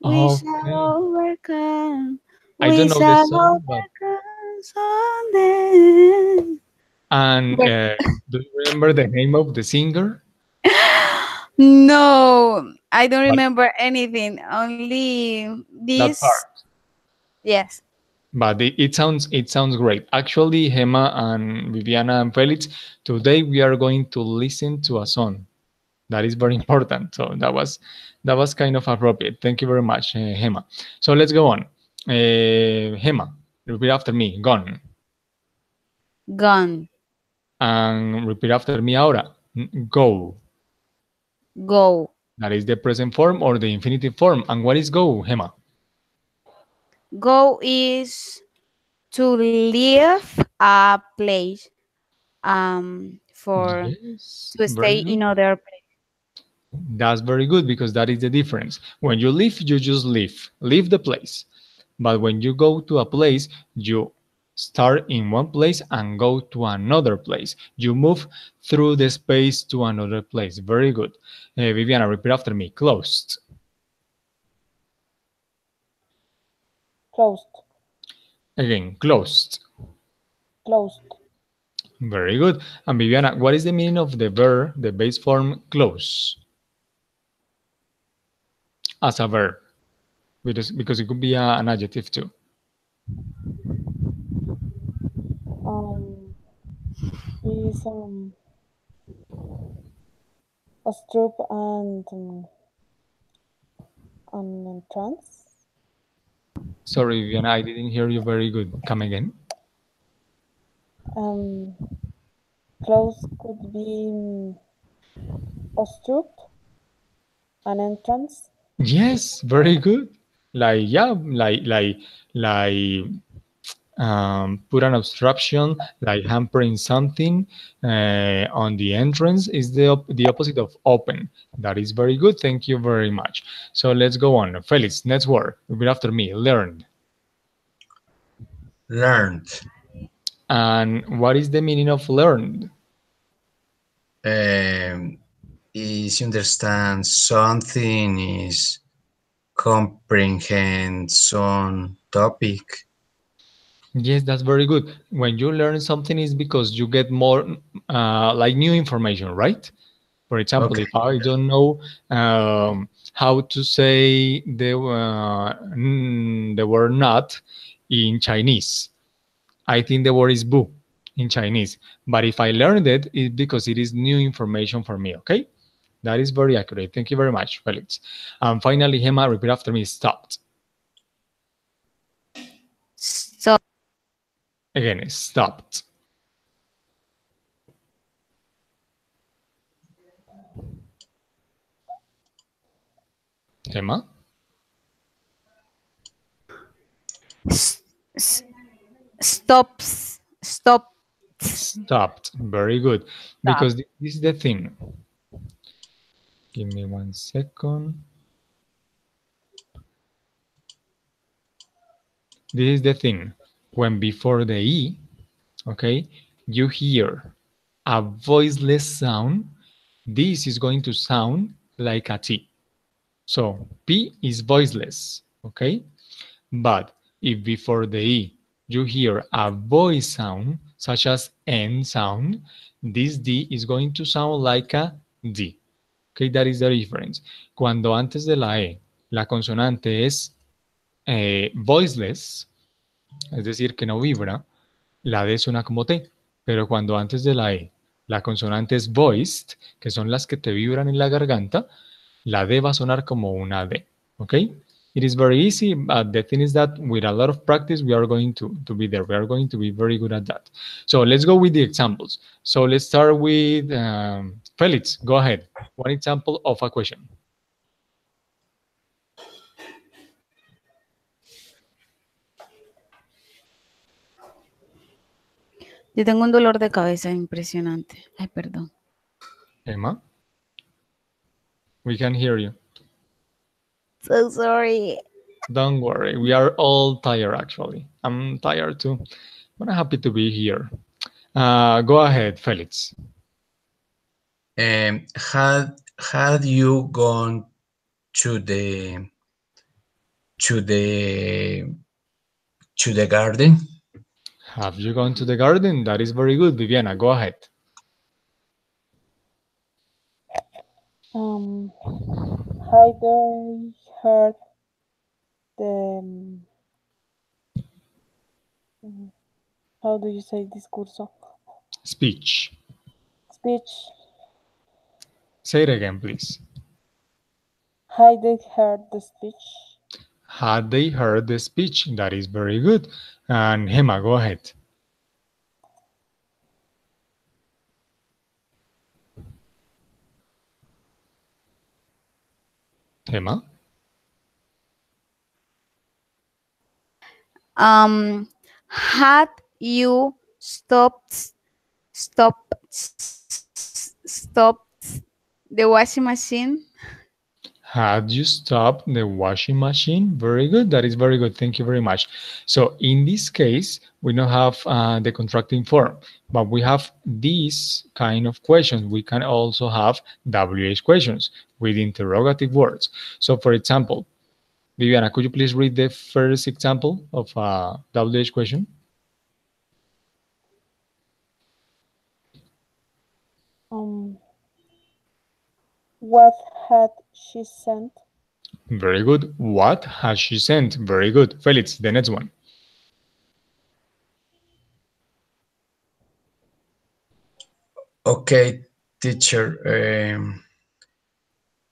We shall Okay. overcome. I don't We know the shall song, but overcome someday. and But do you remember the name of the singer? no, I don't But remember anything. Only that this. part. Yes. But it sounds great. Actually, Gemma and Viviana and Felix, today we are going to listen to a song. That is very important. So that was kind of appropriate. Thank you very much, Gemma. So let's go on. Gemma, repeat after me. Gone. Gone. And repeat after me. Ahora. Go. Go. That is the present form or the infinitive form. And what is go, Gemma? Go is to leave a place for Yes, to very stay good. in other place. That's very good because that is the difference. When you leave, you just leave the place. But when you go to a place, you start in one place and go to another place. You move through the space to another place. Very good. Viviana, repeat after me. Closed. Closed. Again, closed. Closed. Very good. And Viviana, what is the meaning of the verb, the base form close, as a verb? Because it could be an adjective too. Um, is a stroop and trance. Sorry, Viviana, I didn't hear you very good. Come again. Um, close could be a stroop, an entrance. Yes, very good. Like yeah, like put an obstruction, like hampering something on the entrance is the opposite of open. That is very good. Thank you very much. So let's go on. Felix, next word. Repeat after me. Learned. Learned. And what is the meaning of learned? Um, is understand something, is comprehend some topic. Yes, that's very good. When you learn something is because you get more like new information, right? For example, Okay. if I don't know how to say the word not in Chinese, I think the word is bu in Chinese. But if I learned it, it's because it is new information for me, okay? That is very accurate. Thank you very much, Felix. And finally, Gemma, repeat after me, stopped. So Again, stopped. Gemma, s- s- stops. Stop. stopped. Very good. Stop. Because this is the thing. Give me 1 second. This is the thing. When before the E, okay, you hear a voiceless sound, this is going to sound like a T. So P is voiceless, okay? But if before the E you hear a voice sound, such as N sound, this D is going to sound like a D. Okay, that is the difference. Cuando antes de la E la consonante es voiceless, es decir, que no vibra, la D suena como T. Pero cuando antes de la E la consonante es voiced, que son las que te vibran en la garganta, la D va a sonar como una D. ¿Ok? It is very easy, but the thing is that with a lot of practice, we are going to be there. We are going to be very good at that. So let's go with the examples. So let's start with Felix. Go ahead. One example of a question. Yo tengo un dolor de cabeza impresionante. Ay, perdón. Emma, we can hear you. So sorry. Don't worry, we are all tired actually. I'm tired too, but I'm happy to be here. Go ahead, Felix. Had you gone to the to the to the garden? Have you gone to the garden? That is very good, Viviana. Go ahead. Um, had I heard the how do you say discurso Speech. speech? Say it again, please. Had I heard the speech? Had they heard the speech? That is very good. And Hema, go ahead. Hema? Had you stopped the washing machine? Had you stopped the washing machine? Very good. That is very good. Thank you very much. So in this case, we don't have the contracting form, but we have these kind of questions. We can also have WH questions with interrogative words. So for example, Viviana, could you please read the first example of a WH question? Um, what had she sent? Very good. What has she sent? Very good. Felix, the next one. Okay, teacher.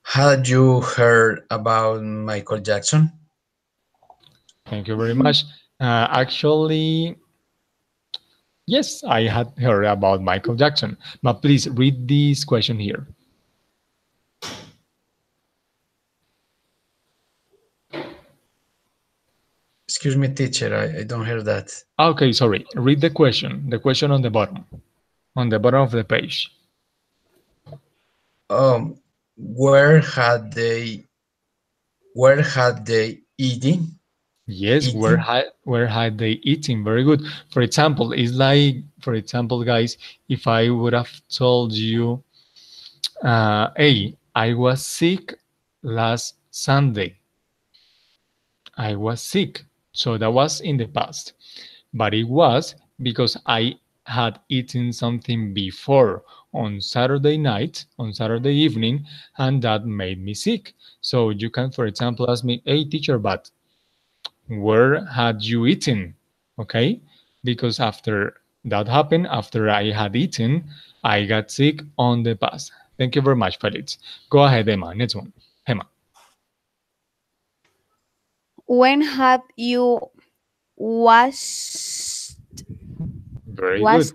Had you heard about Michael Jackson? Thank you very much. Actually, yes, I had heard about Michael Jackson. But please read this question here. Excuse me, teacher. I don't hear that. Okay, sorry. Read the question on the bottom of the page. Um, where had they where had they Yes, eaten? where had they eaten? Very good. For example, it's like, for example, guys, if I would have told you, hey, I was sick last Sunday. I was sick. So that was in the past. But it was because I had eaten something before on Saturday night, on Saturday evening, and that made me sick. So you can, for example, ask me, hey, teacher, but where had you eaten? Okay? Because after that happened, after I had eaten, I got sick on the past. Thank you very much, Felix. Go ahead, Emma. Next one. Emma. When had you washed Very good. washed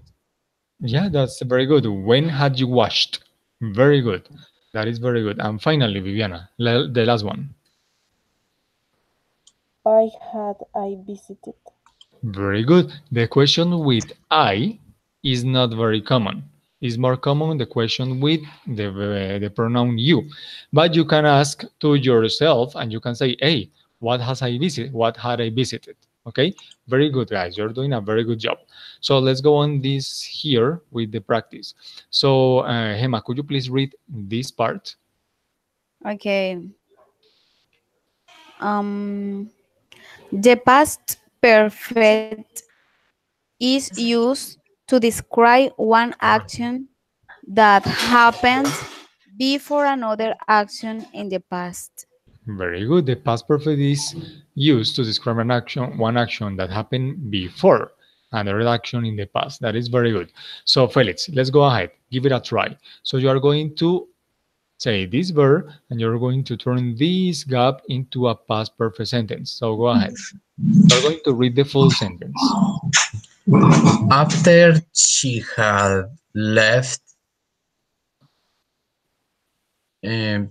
Yeah, that's very good. When had you washed? Very good. That is very good. And finally, Viviana, the last one. Why had I visited? Very good. The question with I is not very common. It's more common the question with the pronoun you. But you can ask to yourself and you can say, hey, what has I visited? What had I visited? Okay, very good, guys. You're doing a very good job. So let's go on this here with the practice. So, Hema, could you please read this part? Okay. Um, the past perfect is used to describe one action that happened before another action in the past. Very good. The past perfect is used to describe an action, one action that happened before another action in the past. That is very good. So, Felix, let's go ahead. Give it a try. So, you are going to say this verb and you're going to turn this gap into a past perfect sentence. So, go ahead. You're going to read the full sentence. After she had left, um,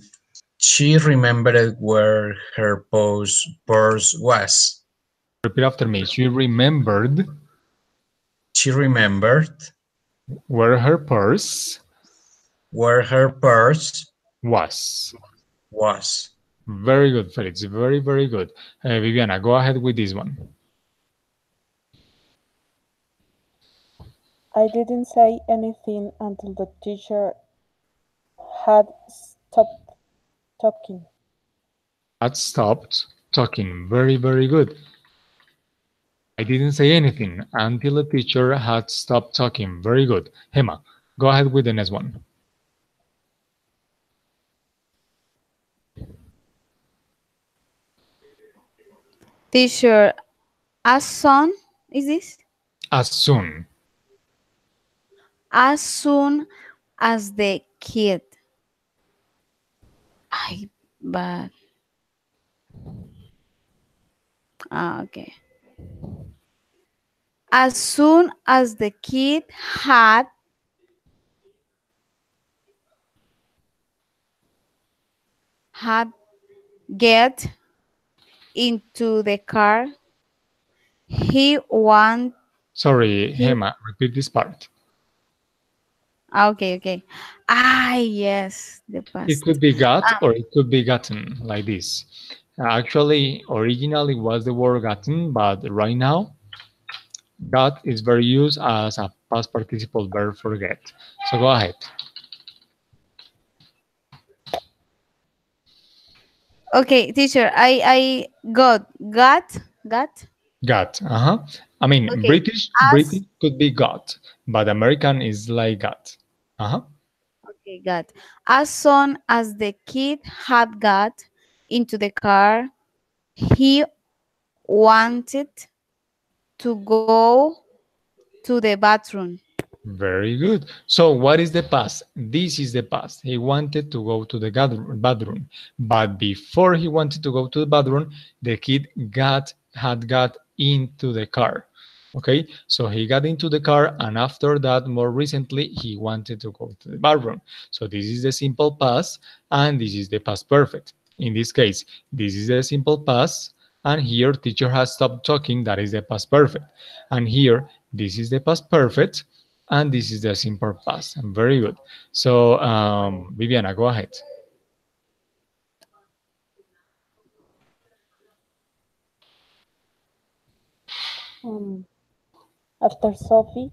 she remembered where her purse was. Repeat after me. She remembered She remembered where her purse where her purse Was. was. Very good, Felix. Very, very good. Viviana, go ahead with this one. I didn't say anything until the teacher had stopped talking. Had stopped talking. Very, very good. I didn't say anything until the teacher had stopped talking. Very good. Hema, go ahead with the next one. Teacher, as soon is this? As soon. As soon as the kid. I but okay. As soon as the kid had get into the car, he want Sorry, he Hema, repeat this part. okay, okay. Yes, the It past. could be got Ah, or it could be gotten, like this. Actually, originally was the word gotten, but right now, got is very used as a past participle verb for get. So go ahead. okay, teacher. I got. Got. Uh-huh. I mean, Okay. British As could be got, but American is like got. Uh-huh. okay, got. As soon as the kid had got into the car, he wanted to go to the bathroom. Very good. So what is the past? This is the past. He wanted to go to the bathroom, but before he wanted to go to the bathroom, the kid had got into the car. Okay, so he got into the car, and after that, more recently, he wanted to go to the bathroom. So this is the simple past, and this is the past perfect. In this case, this is the simple past, and here teacher has stopped talking. That is the past perfect, and here this is the past perfect, and this is the simple past. Very good. So, Viviana, go ahead. Um, After Sophie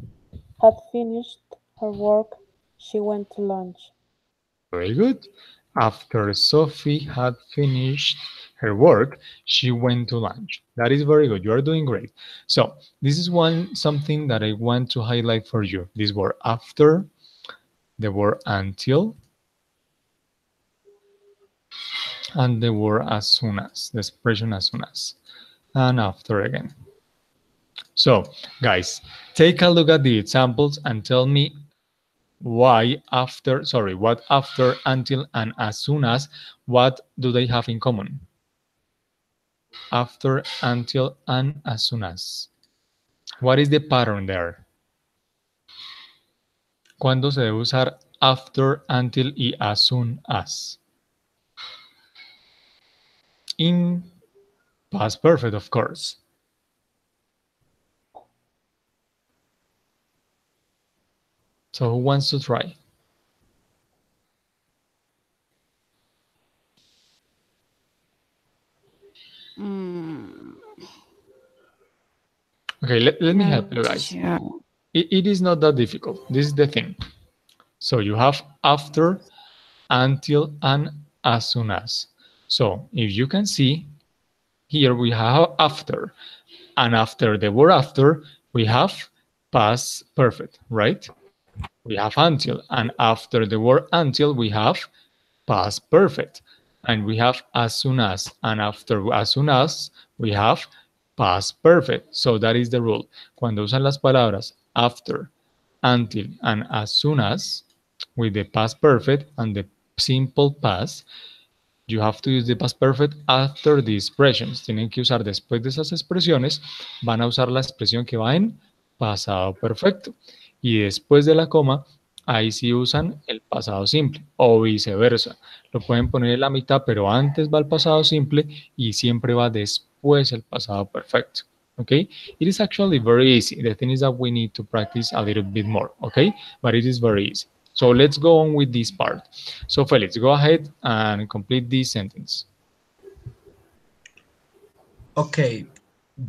had finished her work, she went to lunch. Very good. After Sophie had finished her work, she went to lunch. That is very good. You are doing great. So, this is something that I want to highlight for you. This word after, the word until, and the word as soon as, the expression as soon as, and after again. So, guys, take a look at the examples and tell me what after, until, and as soon as, what do they have in common? After, until, and as soon as. What is the pattern there? ¿Cuándo se debe usar after, until y as soon as? In past perfect, of course. So who wants to try? Mm, Okay, let me not help you guys. sure. It is not that difficult. This is the thing. So you have after, until, and as soon as. So if you can see, here we have after, and after the word after, we have past perfect, right? We have until, and after the word until, we have past perfect, and we have as soon as, and after as soon as, we have past perfect. So that is the rule. Cuando usan las palabras after, until, and as soon as, with the past perfect and the simple past, you have to use the past perfect after the expressions. Tienen que usar después de esas expresiones, van a usar la expresión que va en pasado perfecto. Y después de la coma, ahí sí usan el pasado simple o viceversa. Lo pueden poner en la mitad, pero antes va el pasado simple y siempre va después el pasado perfecto. Okay, it is actually very easy. The thing is that we need to practice a little bit more. Okay, but it is very easy. So let's go on with this part. So Felix, go ahead and complete this sentence. Okay,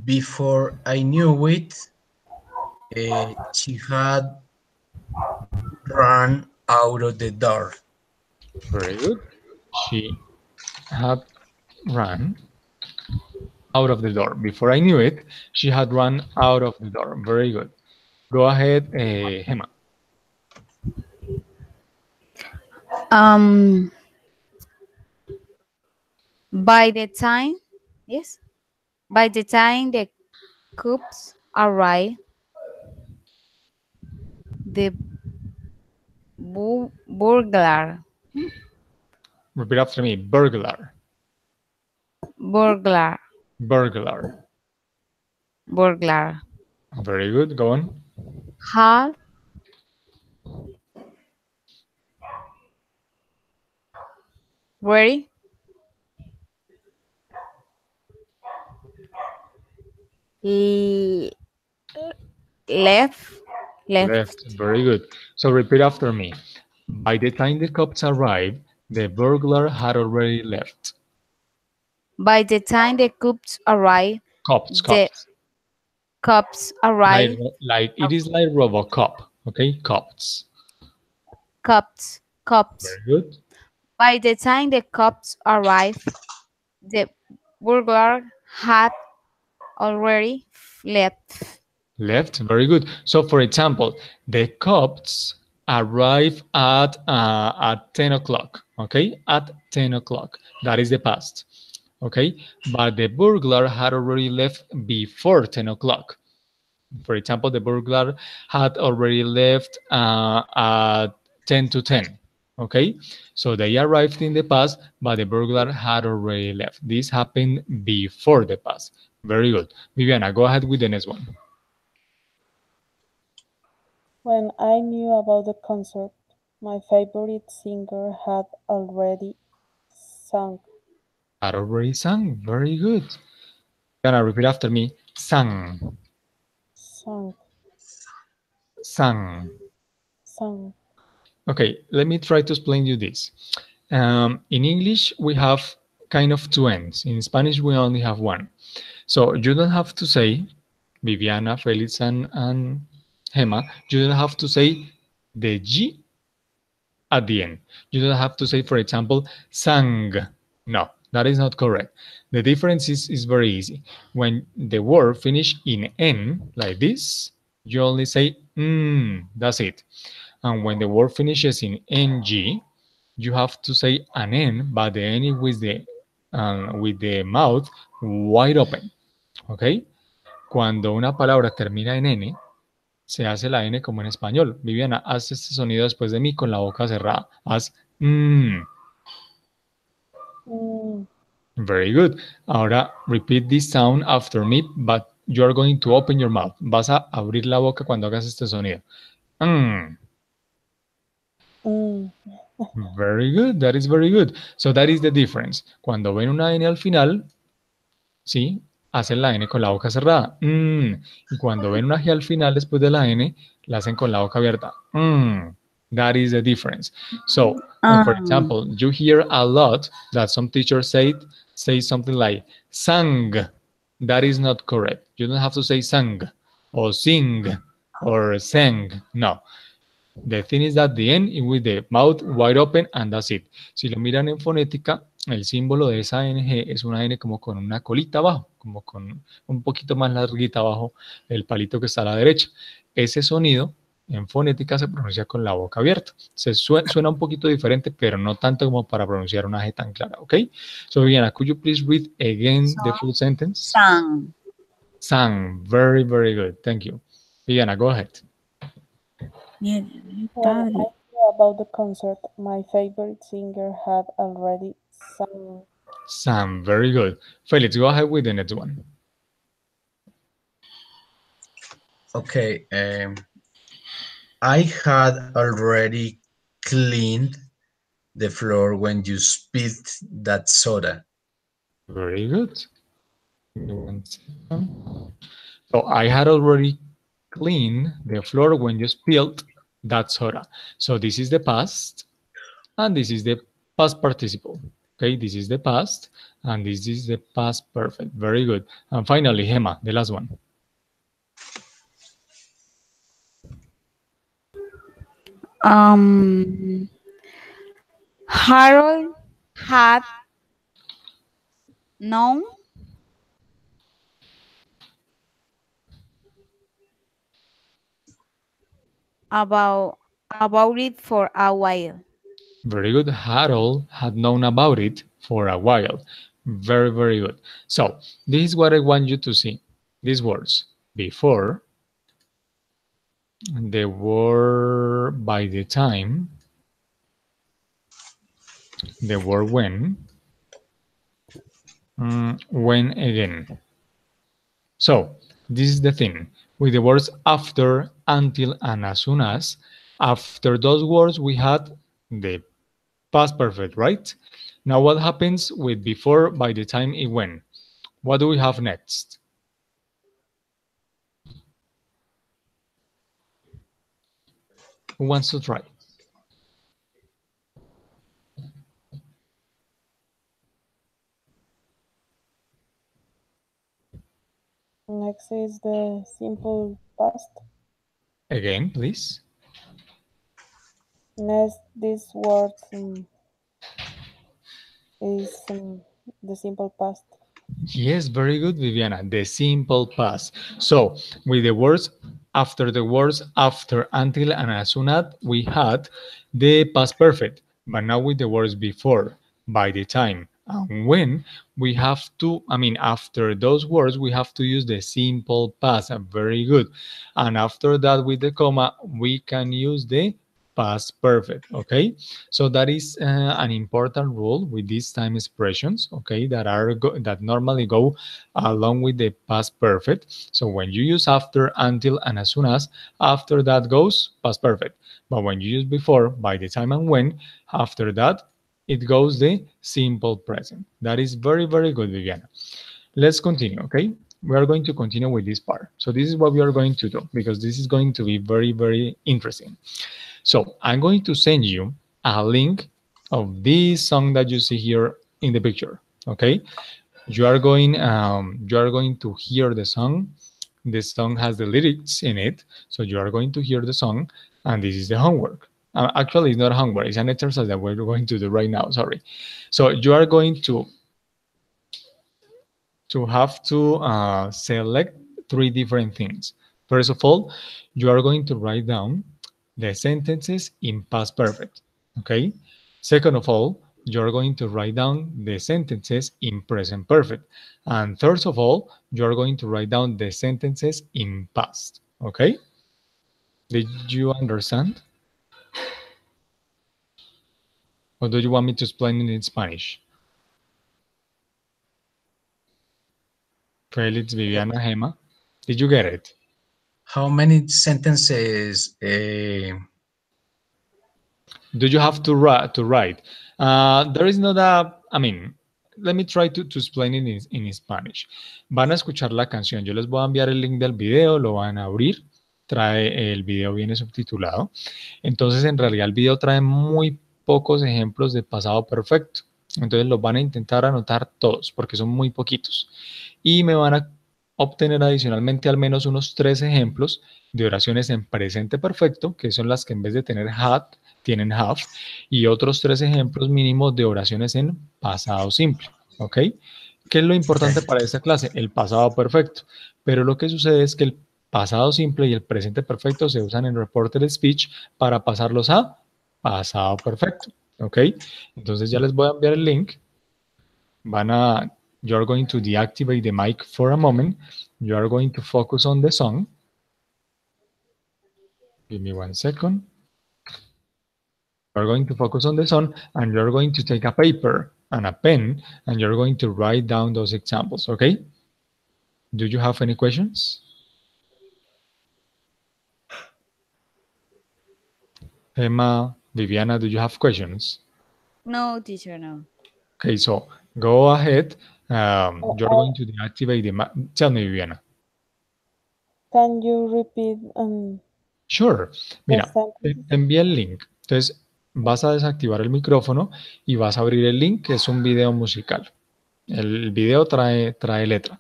before I knew it, she had run out of the door. Very good. She had run out of the door. Before I knew it, she had run out of the door. Very good. Go ahead, Hema. Um, by the time, yes, by the time the cubs arrive, the burglar, Repeat after me. Burglar. burglar, Burglar. burglar Very good. Go on. had ready l- left, Left. left. Very good. So repeat after me. By the time the cops arrived, the burglar had already left. By the time the cubs arrive, Cops, the cops. cubs Like, arrive. like it is like Robocop. Okay, cops. Cubs, cubs. Very good. By the time the cops arrive, the burglar had already left. Left. Very good. So, for example, the cops arrive at 10 o'clock. Okay, at 10 o'clock. That is the past. Okay, but the burglar had already left before 10 o'clock. For example, the burglar had already left at 10 to 10. Okay, so they arrived in the past, but the burglar had already left. This happened before the past. Very good. Viviana, go ahead with the next one. When I knew about the concert, my favorite singer had already sung. Had already sung. Very good. Gonna repeat after me. Sang, Sung, sang. sung. Okay, let me try to explain you this. In English, we have kind of two ends. In Spanish, we only have one. So you don't have to say, Viviana, Felix, and Gemma, you don't have to say the G at the end. You don't have to say, for example, sang. No, that is not correct. The difference is very easy. When the word finish in N, like this, you only say that's it. And when the word finishes in NG, you have to say an N, but the N is with the mouth wide open. ¿Ok? Cuando una palabra termina en N, se hace la N como en español. Viviana, haz este sonido después de mí con la boca cerrada. Haz Mm, Very good. Ahora repeat this sound after me, but you are going to open your mouth. Vas a abrir la boca cuando hagas este sonido. mm, Very good. That is very good. So that is the difference. Cuando ven una N al final, ¿sí? Hacen la N con la boca cerrada. Y cuando ven una G al final después de la N, la hacen con la boca abierta. That is the difference. So, for Um, example, you hear a lot that some teachers say something like sang. That is not correct. You don't have to say sang or sing or sang. No. The thing is that the end is with the mouth wide open and that's it. Si lo miran en fonética, el símbolo de esa NG es una N como con una colita abajo, como con un poquito más larguita abajo el palito que está a la derecha. Ese sonido en fonética se pronuncia con la boca abierta. Suena un poquito diferente, pero no tanto como para pronunciar una G tan clara, ¿ok? So, Viviana, could you please read again the full sentence? sang. Sang. Very, very good. Thank you. Viviana, go ahead. when I knew about the concert, my favorite singer had already sung. Sam, very good. Felix, go ahead with the next one. Okay, I had already cleaned the floor when you spilled that soda. Very good. Give me 1 second. So I had already cleaned the floor when you spilled That's hora. So this is the past, and this is the past participle. Okay, this is the past, and this is the past perfect. Very good. And finally, Hema, the last one. Um, Harold had known about about it for a while. Very good. Harold had known about it for a while. Very, very good. So, this is what I want you to see. These words. Before, the word by the time, the word when again. So, this is the thing. With the words after, until, and as soon as, after those words we had the past perfect, right? Now what happens with before by the time it when? What do we have next? Who wants to try? Next is the simple past. Again, please. Next, these words is the simple past. Yes, very good, Viviana. The simple past. So, with the words after, until, and as soon as, we had the past perfect. But now with the words before, by the time, and when, we have to, after those words, we have to use the simple past. Very good. And after that, with the comma, we can use the past perfect. Okay, so that is an important rule with these time expressions, okay, that normally go along with the past perfect. So when you use after, until, and as soon as, after that goes past perfect. But when you use before, by the time, and when, after that it goes the simple present. That is very, very good, Viviana. Let's continue, okay? We are going to continue with this part. So this is what we are going to do, because this is going to be very, very interesting. So I'm going to send you a link of this song that you see here in the picture. Okay, you are going to hear the song. The song has the lyrics in it, so you are going to hear the song, and this is the homework. Actually, it's not homework; it's an exercise that we're going to do right now. Sorry. So you are going to have to select three different things. First of all, you are going to write down the sentences in past perfect. Okay. Second of all, you're going to write down the sentences in present perfect. And third of all, you're going to write down the sentences in past. Okay. Did you understand? Or do you want me to explain it in Spanish? Felix, Viviana, Gema, did you get it? How many sentences? Do you have to write? There is not a, let me try to explain it in Spanish. Van a escuchar la canción, yo les voy a enviar el link del video, lo van a abrir, el video viene subtitulado. Entonces, en realidad el video trae muy pocos ejemplos de pasado perfecto. Entonces los van a intentar anotar todos, porque son muy poquitos. Y me van a obtener adicionalmente al menos unos 3 ejemplos de oraciones en presente perfecto, que son las que en vez de tener had, tienen have, y otros 3 ejemplos mínimos de oraciones en pasado simple. ¿Ok? ¿Qué es lo importante Okay. para esta clase? El pasado perfecto. Pero lo que sucede es que el pasado simple y el presente perfecto se usan en reported speech para pasarlos a pasado perfecto. ¿Ok? Entonces ya les voy a enviar el link. You're going to deactivate the mic for a moment. You are going to focus on the song. Give me 1 second. You're going to focus on the song, and you're going to take a paper and a pen, and you're going to write down those examples, okay? Do you have any questions? Emma, Viviana, do you have questions? No, teacher, no. Okay, so go ahead. You're I, going to deactivate the mic. Tell me, Viviana. can you repeat Sure. Next Mira, time, te please. envía el link. Entonces, vas a desactivar el micrófono y vas a abrir el link, que es un video musical. El video trae letra.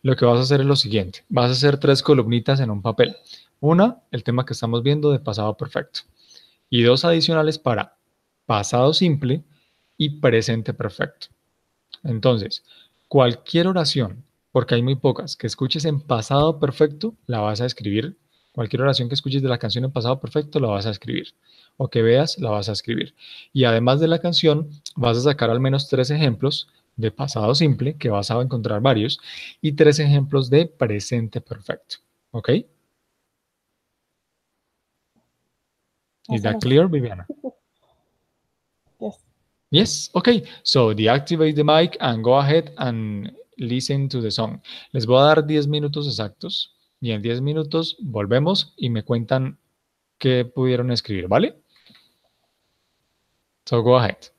Lo que vas a hacer es lo siguiente. Vas a hacer tres columnitas en un papel. Una, el tema que estamos viendo de pasado perfecto. Y dos adicionales para pasado simple y presente perfecto. Entonces, cualquier oración, porque hay muy pocas, que escuches en pasado perfecto, la vas a escribir. Cualquier oración que escuches de la canción en pasado perfecto, la vas a escribir. O que veas, la vas a escribir. Y además de la canción, vas a sacar al menos tres ejemplos de pasado simple, que vas a encontrar varios, y tres ejemplos de presente perfecto. ¿Ok? Is Más o that menos. clear, Viviana? Yes. Yes, okay. So deactivate the mic and go ahead and listen to the song. Les voy a dar 10 minutos exactos y en 10 minutos volvemos y me cuentan qué pudieron escribir, ¿vale? So go ahead.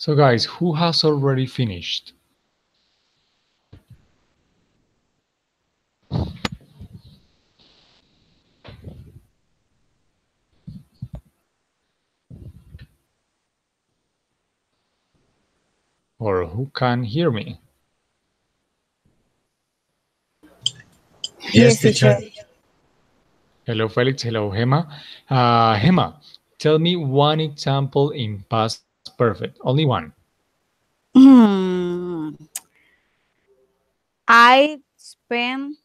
So guys, who has already finished? Or who can hear me? Yes, Yes, teacher. teacher. Hello, Felix. Hello, Hema. Hema, tell me one example in past perfect. Only one. Hmm. I spend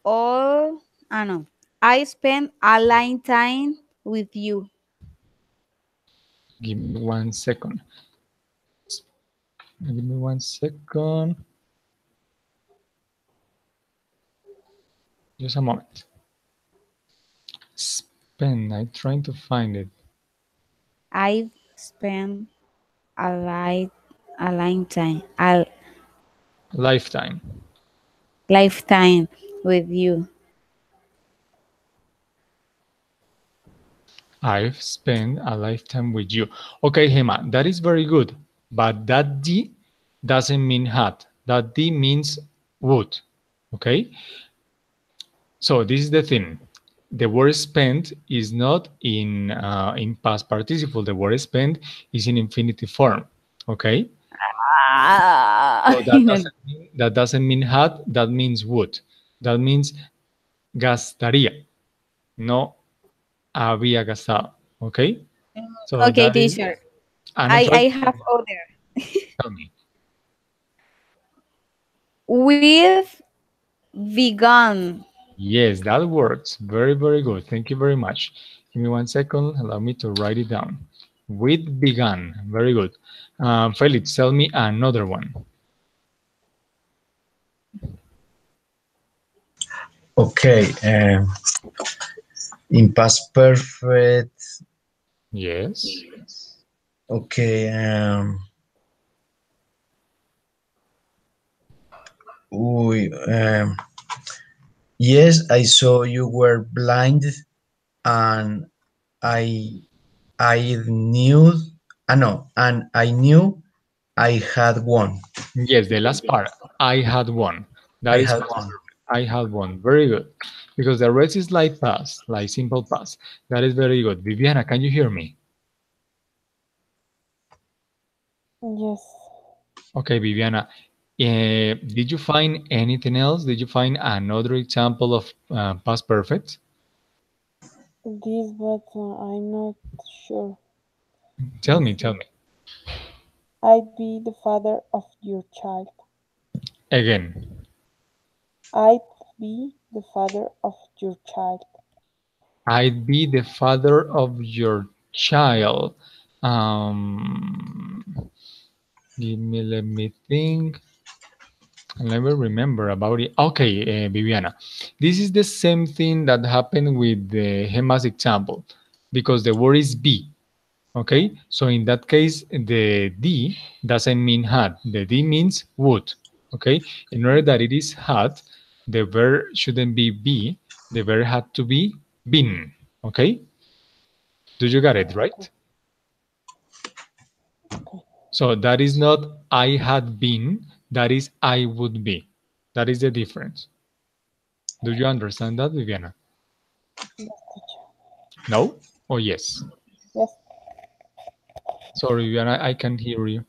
all, I know, I spend a long time with you. Give me 1 second. Give me 1 second. Just a moment. Spend. I'm trying to find it. I spend a long time, Lifetime. lifetime with you. I've spent a lifetime with you. Okay, Hema, that is very good. But that D doesn't mean had. That D means would. Okay? So this is the thing. The word spent is not in past participle. The word spent is in infinitive form. Okay? Ah, So that doesn't mean had, that means would. That means gastaría, no había gastado. Okay? So okay, that is teacher. I'm I trying to have other. tell me. With vegan. Yes, that works. Very, very good. Thank you very much. Give me 1 second. Allow me to write it down. With began. Very good. Felix, tell me another one. Okay. In past perfect. Yes. Okay. Uy, yes, I saw you were blind, and I I knew. No, and I knew I had one. Yes, the last part. I had one. I That is had past one. perfect. I had one. Very good. Because the rest is like past, like simple past. That is very good. Viviana, can you hear me? Yes, Okay, Viviana. Did you find anything else? Did you find another example of past perfect? this, but I'm not sure. Tell me, tell Listen. me. I'd be the father of your child. Again. I'd be the father of your child. I'd be the father of your child. Um, let me think. I never remember about it. Okay, Viviana. This is the same thing that happened with the Hema's example because the word is be. Okay, so in that case, the D doesn't mean had. The D means would. Okay, in order that it is had, the verb shouldn't be. The verb had to be been. Okay, do you got it right? Okay. So that is not I had been, that is I would be. That is the difference. Do you understand that, Viviana? Yes, teacher. No or yes? Yes, Sorry, Viviana, I can't hear you.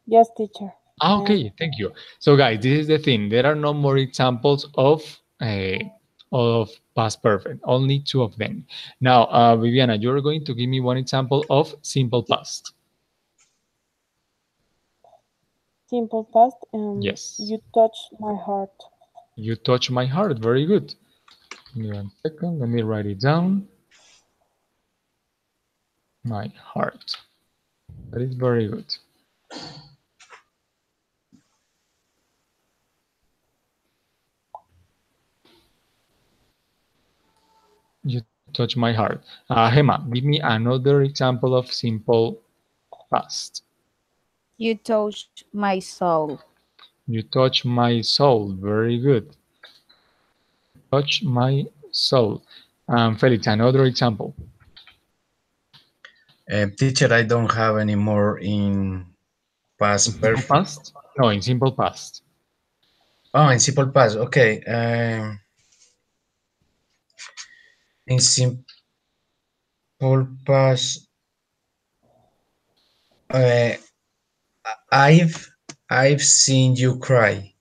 yes, teacher. Ah, I okay, thank you. So, guys, this is the thing. There are no more examples of past perfect. Only two of them. Now, Viviana, you're going to give me one example of simple past. simple past. Yes. You touch my heart. You touch my heart. Very good. Give me 1 second. Let me write it down. My heart. That is very good. You touch my heart. Hema, give me another example of simple past. You touch my soul. You touch my soul. Very good. Touch my soul. Felix, another example. Teacher, I don't have any more in In past simple perfect. past? No, in simple past. Oh, in simple past. Okay. In simple past, uh, I've I've seen you cry.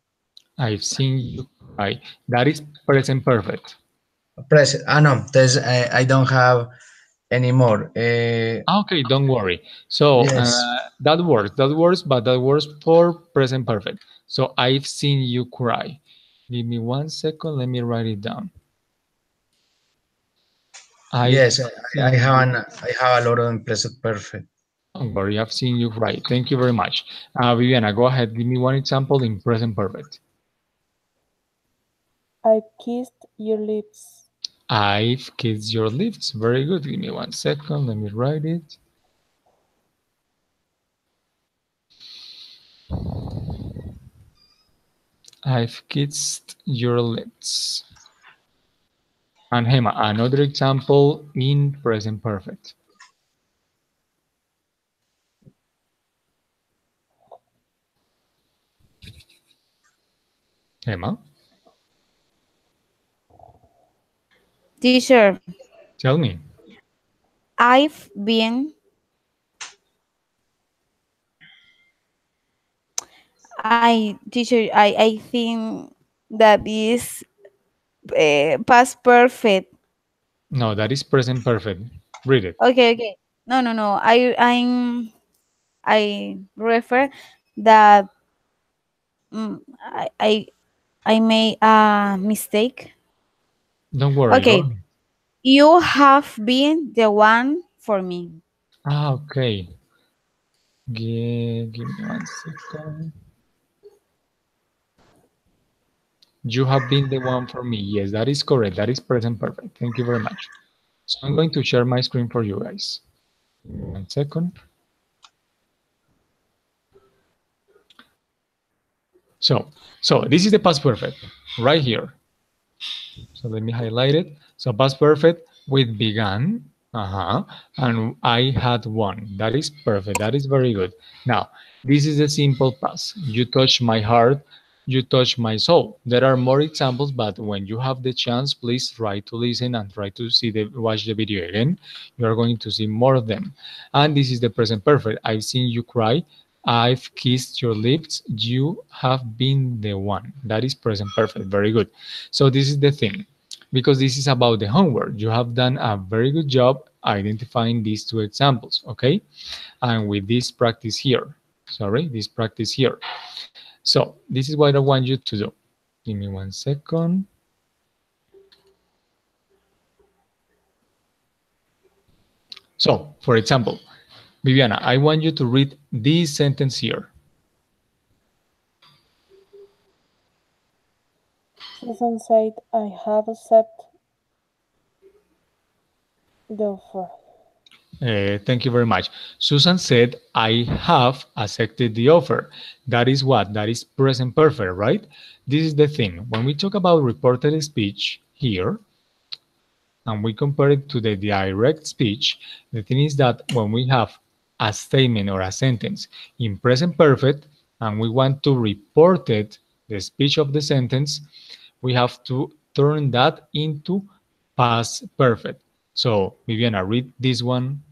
I've seen you cry. That is present perfect. Present. Ah, no. I don't have any more. Okay, don't worry. So Yes. that works, but that works for present perfect. So I've seen you cry. Give me 1 second. Let me write it down. I've Yes. I seen you. I have a lot of present perfect. Don't worry, I've seen you cry. Thank you very much. Viviana, go ahead. Give me one example in present perfect. I kissed your lips. I've kissed your lips. Very good. Give me 1 second. Let me write it. I've kissed your lips. And Hema, another example in present perfect. Hema, Teacher, tell me. I've been, I think that is past perfect. No, that is present perfect. Read it. Okay, okay. No, no, no. I refer that I made a mistake. Don't worry, go Okay, on. you have been the one for me. Okay. Give me 1 second. You have been the one for me. Yes, that is correct. That is present perfect. Thank you very much. So I'm going to share my screen for you guys. 1 second. So, so this is the past perfect right here. So let me highlight it. So past perfect with began, and I had one. That is perfect. That is very good. Now, this is the simple past. You touch my heart, you touch my soul. There are more examples, but when you have the chance, please try to listen and try to watch the video again. You are going to see more of them. And this is the present perfect. I've seen you cry. I've kissed your lips. You have been the one. That is present perfect. Very good. So this is the thing, because this is about the homework. You have done a very good job identifying these two examples, okay? And with this practice here, sorry, this practice here. So this is what I want you to do. Give me 1 second. So, for example, Viviana, I want you to read this sentence here. Susan said, I have accepted the offer. Thank you very much. Susan said, I have accepted the offer. That is what? That is present perfect, right? This is the thing. When we talk about reported speech here, and we compare it to the direct speech, the thing is that when we have a statement or a sentence in present perfect, and we want to report it, the speech of the sentence, we have to turn that into past perfect. So, Viviana, read this one.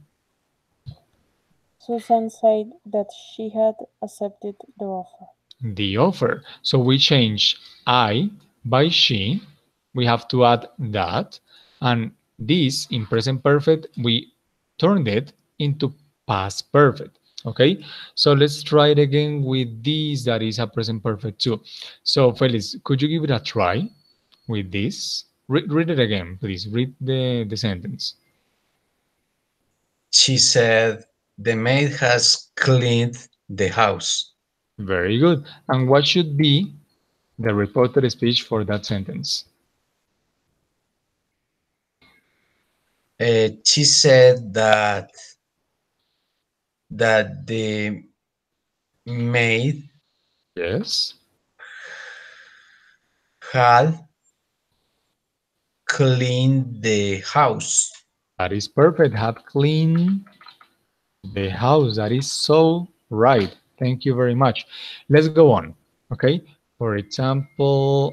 Susan said that she had accepted the offer. The offer. So we change I by she. We have to add that. And this in present perfect, we turned it into past perfect. Okay, so let's try it again with this that is a present perfect too. So Felix, could you give it a try with this? Read it again, please. Read the sentence. She said the maid has cleaned the house. Very good. And what should be the reported speech for that sentence? She said that the maid Yes. had cleaned the house. That is perfect. Had clean. The house. That is so right. Thank you very much. Let's go on. Okay. For example,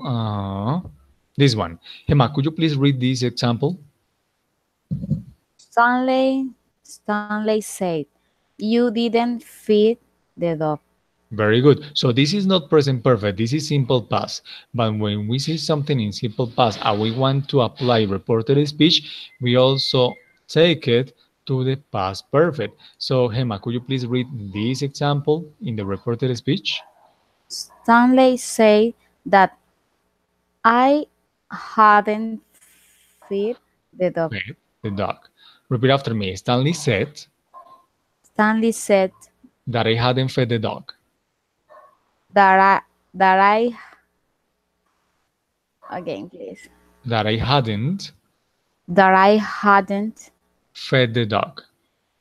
this one. Hema, could you please read this example? Stanley said, "You didn't feed the dog." Very good. So this is not present perfect. This is simple past. But when we see something in simple past and we want to apply reported speech, we also take it to the past perfect. So Hema, could you please read this example in the reported speech? Stanley said that I hadn't fed the dog. Fed the dog. Repeat after me. Stanley said Stanley said that I hadn't fed the dog. that I again please That I hadn't that I hadn't fed the dog.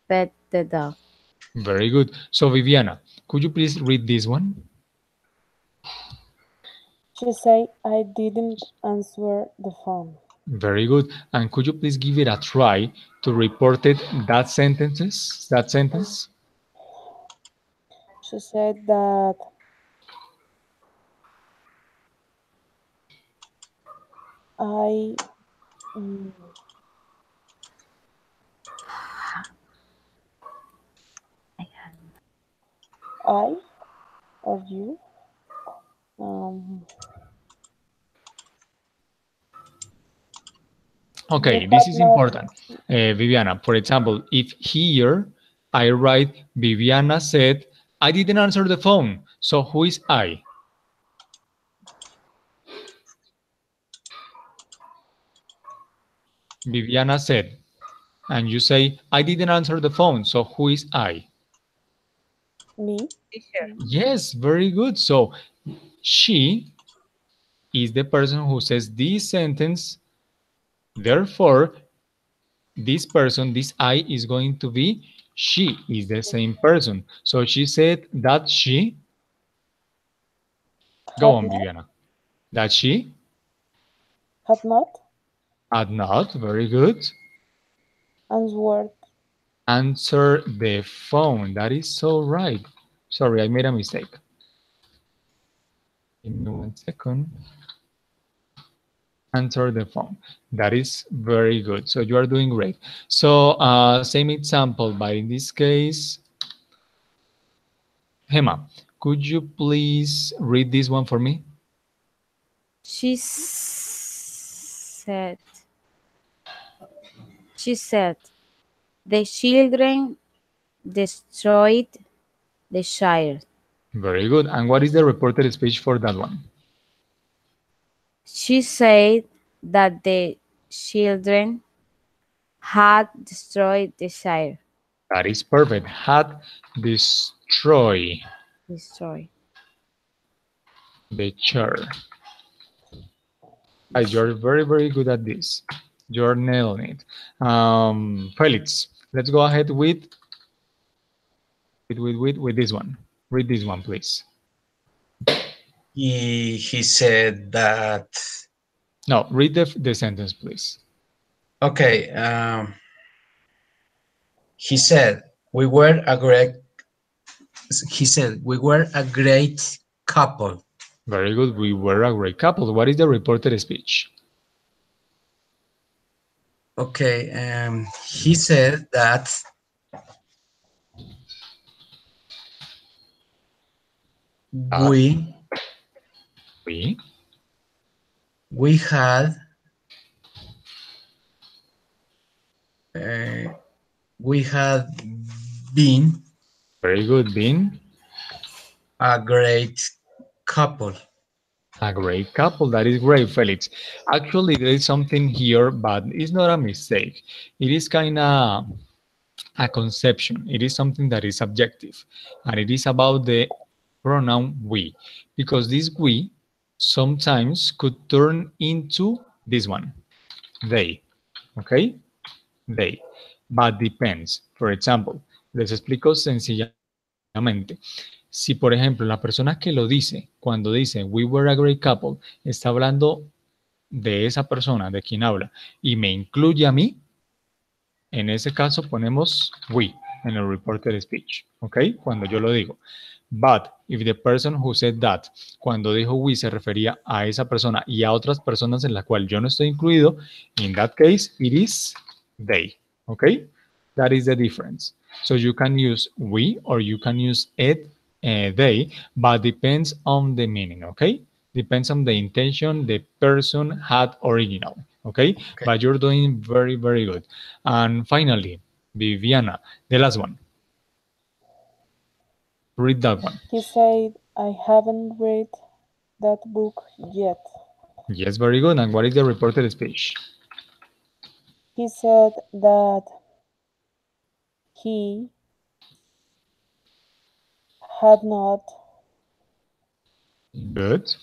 fed the dog. Very good. So Viviana, could you please read this one? She said I didn't answer the phone. Very good. And could you please give it a try to report it that sentence? She said that I mm, I or you um, you Okay, this had is not important. Viviana, for example, if here I write Viviana said, I didn't answer the phone. So who is I? Viviana said, and you say, I didn't answer the phone. So who is I? me. Teacher. Mm, Yes, very good. So she is the person who says this sentence. Therefore, this person, this I is going to be she is the same person. So she said that she, go Had on, not Viviana, that she had not had not, very good, answered answer the phone. That is so right. Sorry, I made a mistake. Give me 1 second. Answer the phone. That is very good. So you are doing great. So same example, but in this case, Hema, could you please read this one for me? She said she said the children destroyed the child. Very good. And what is the reported speech for that one? She said that the children had destroyed the child. That is perfect. Had destroy Destroy. the chair. You're very, very good at this. You're nailing it. Felix, let's go ahead with this one. Read this one, please. He said that, No, read the sentence, please. okay, he said, we were a great, he said, we were a great couple. Very good. We were a great couple. What is the reported speech? Okay, he said that That we we we had uh, we had been very good. Been a great couple. a great couple. That is great, Felix. Actually, there is something here, but it's not a mistake. It is kind of a conception. It is something that is subjective, and it is about the pronoun we, because this we sometimes could turn into this one, they. Okay, they, but depends. For example, les explico sencillamente. Si, por ejemplo, la persona que lo dice, cuando dice we were a great couple, está hablando de esa persona, de quien habla, y me incluye a mí, en ese caso ponemos we. en el reported speech, ¿ok? Cuando yo lo digo. But if the person who said that, cuando dijo we se refería a esa persona y a otras personas en la cual yo no estoy incluido, in that case it is they, ¿ok? That is the difference. So you can use we or you can use it, they, but depends on the meaning, okay? Depends on the intention the person had originally, okay? Okay. But you're doing very, very good. And finally, Viviana, the last one. Read that one. He said, I haven't read that book yet. Yes, very good. And what is the reported speech? He said that he had not Good.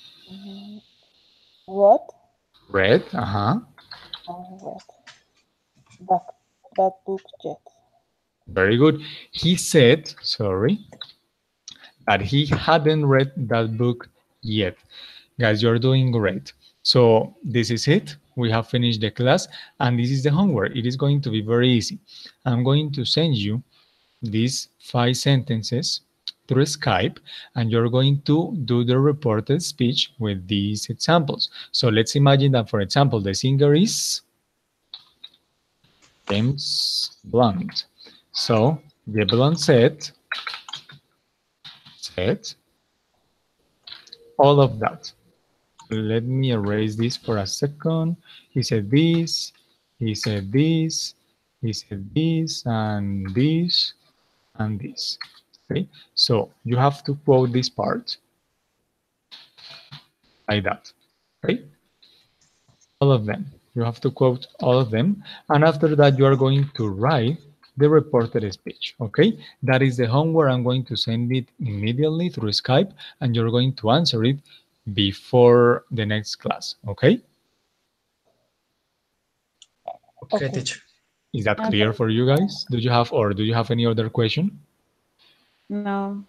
read, Read. Uh-huh. read that, that book yet. Very good. He said, sorry, that he hadn't read that book yet. Guys, you're doing great. So this is it. We have finished the class and this is the homework. It is going to be very easy. I'm going to send you these 5 sentences through Skype and you're going to do the reported speech with these examples. So let's imagine that, for example, the singer is James Blunt. So the Blunt said all of that. Let me erase this for a second. He said this, he said this, he said this, and this, and this. Okay, so you have to quote this part like that. Okay, all of them. You have to quote all of them, and after that you are going to write the reported speech. Okay, that is the homework. I'm going to send it immediately through Skype, and you're going to answer it before the next class. Okay. Okay, Okay. teacher. Is that clear Okay. for you guys? Do you have any other question? No.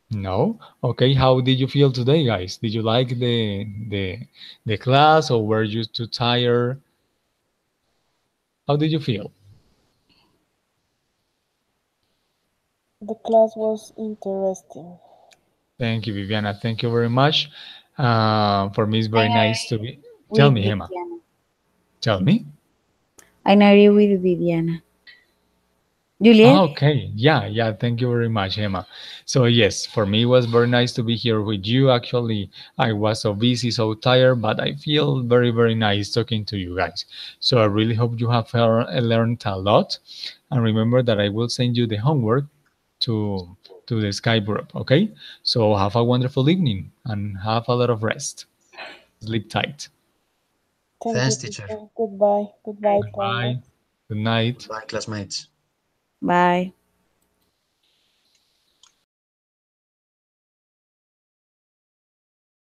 No? Okay, how did you feel today, guys? Did you like the class or were you too tired? How did you feel? The class was interesting. Thank you, Viviana. Thank you very much. For me, it's I very nice to be. Tell with me, Emma. Viviana. Tell me. I agree with Viviana. Ah, Juliet? okay. Yeah, yeah. Thank you very much, Emma. So yes, for me it was very nice to be here with you. Actually, I was so busy, so tired, but I feel very, very nice talking to you guys. So I really hope you have learned a lot. And remember that I will send you the homework to to the Skype group. Okay. So have a wonderful evening and have a lot of rest. Sleep tight. Thank you, Thanks, teacher. teacher. Goodbye. Goodbye, Goodbye. classmates. Good night. Goodbye, classmates. Bye.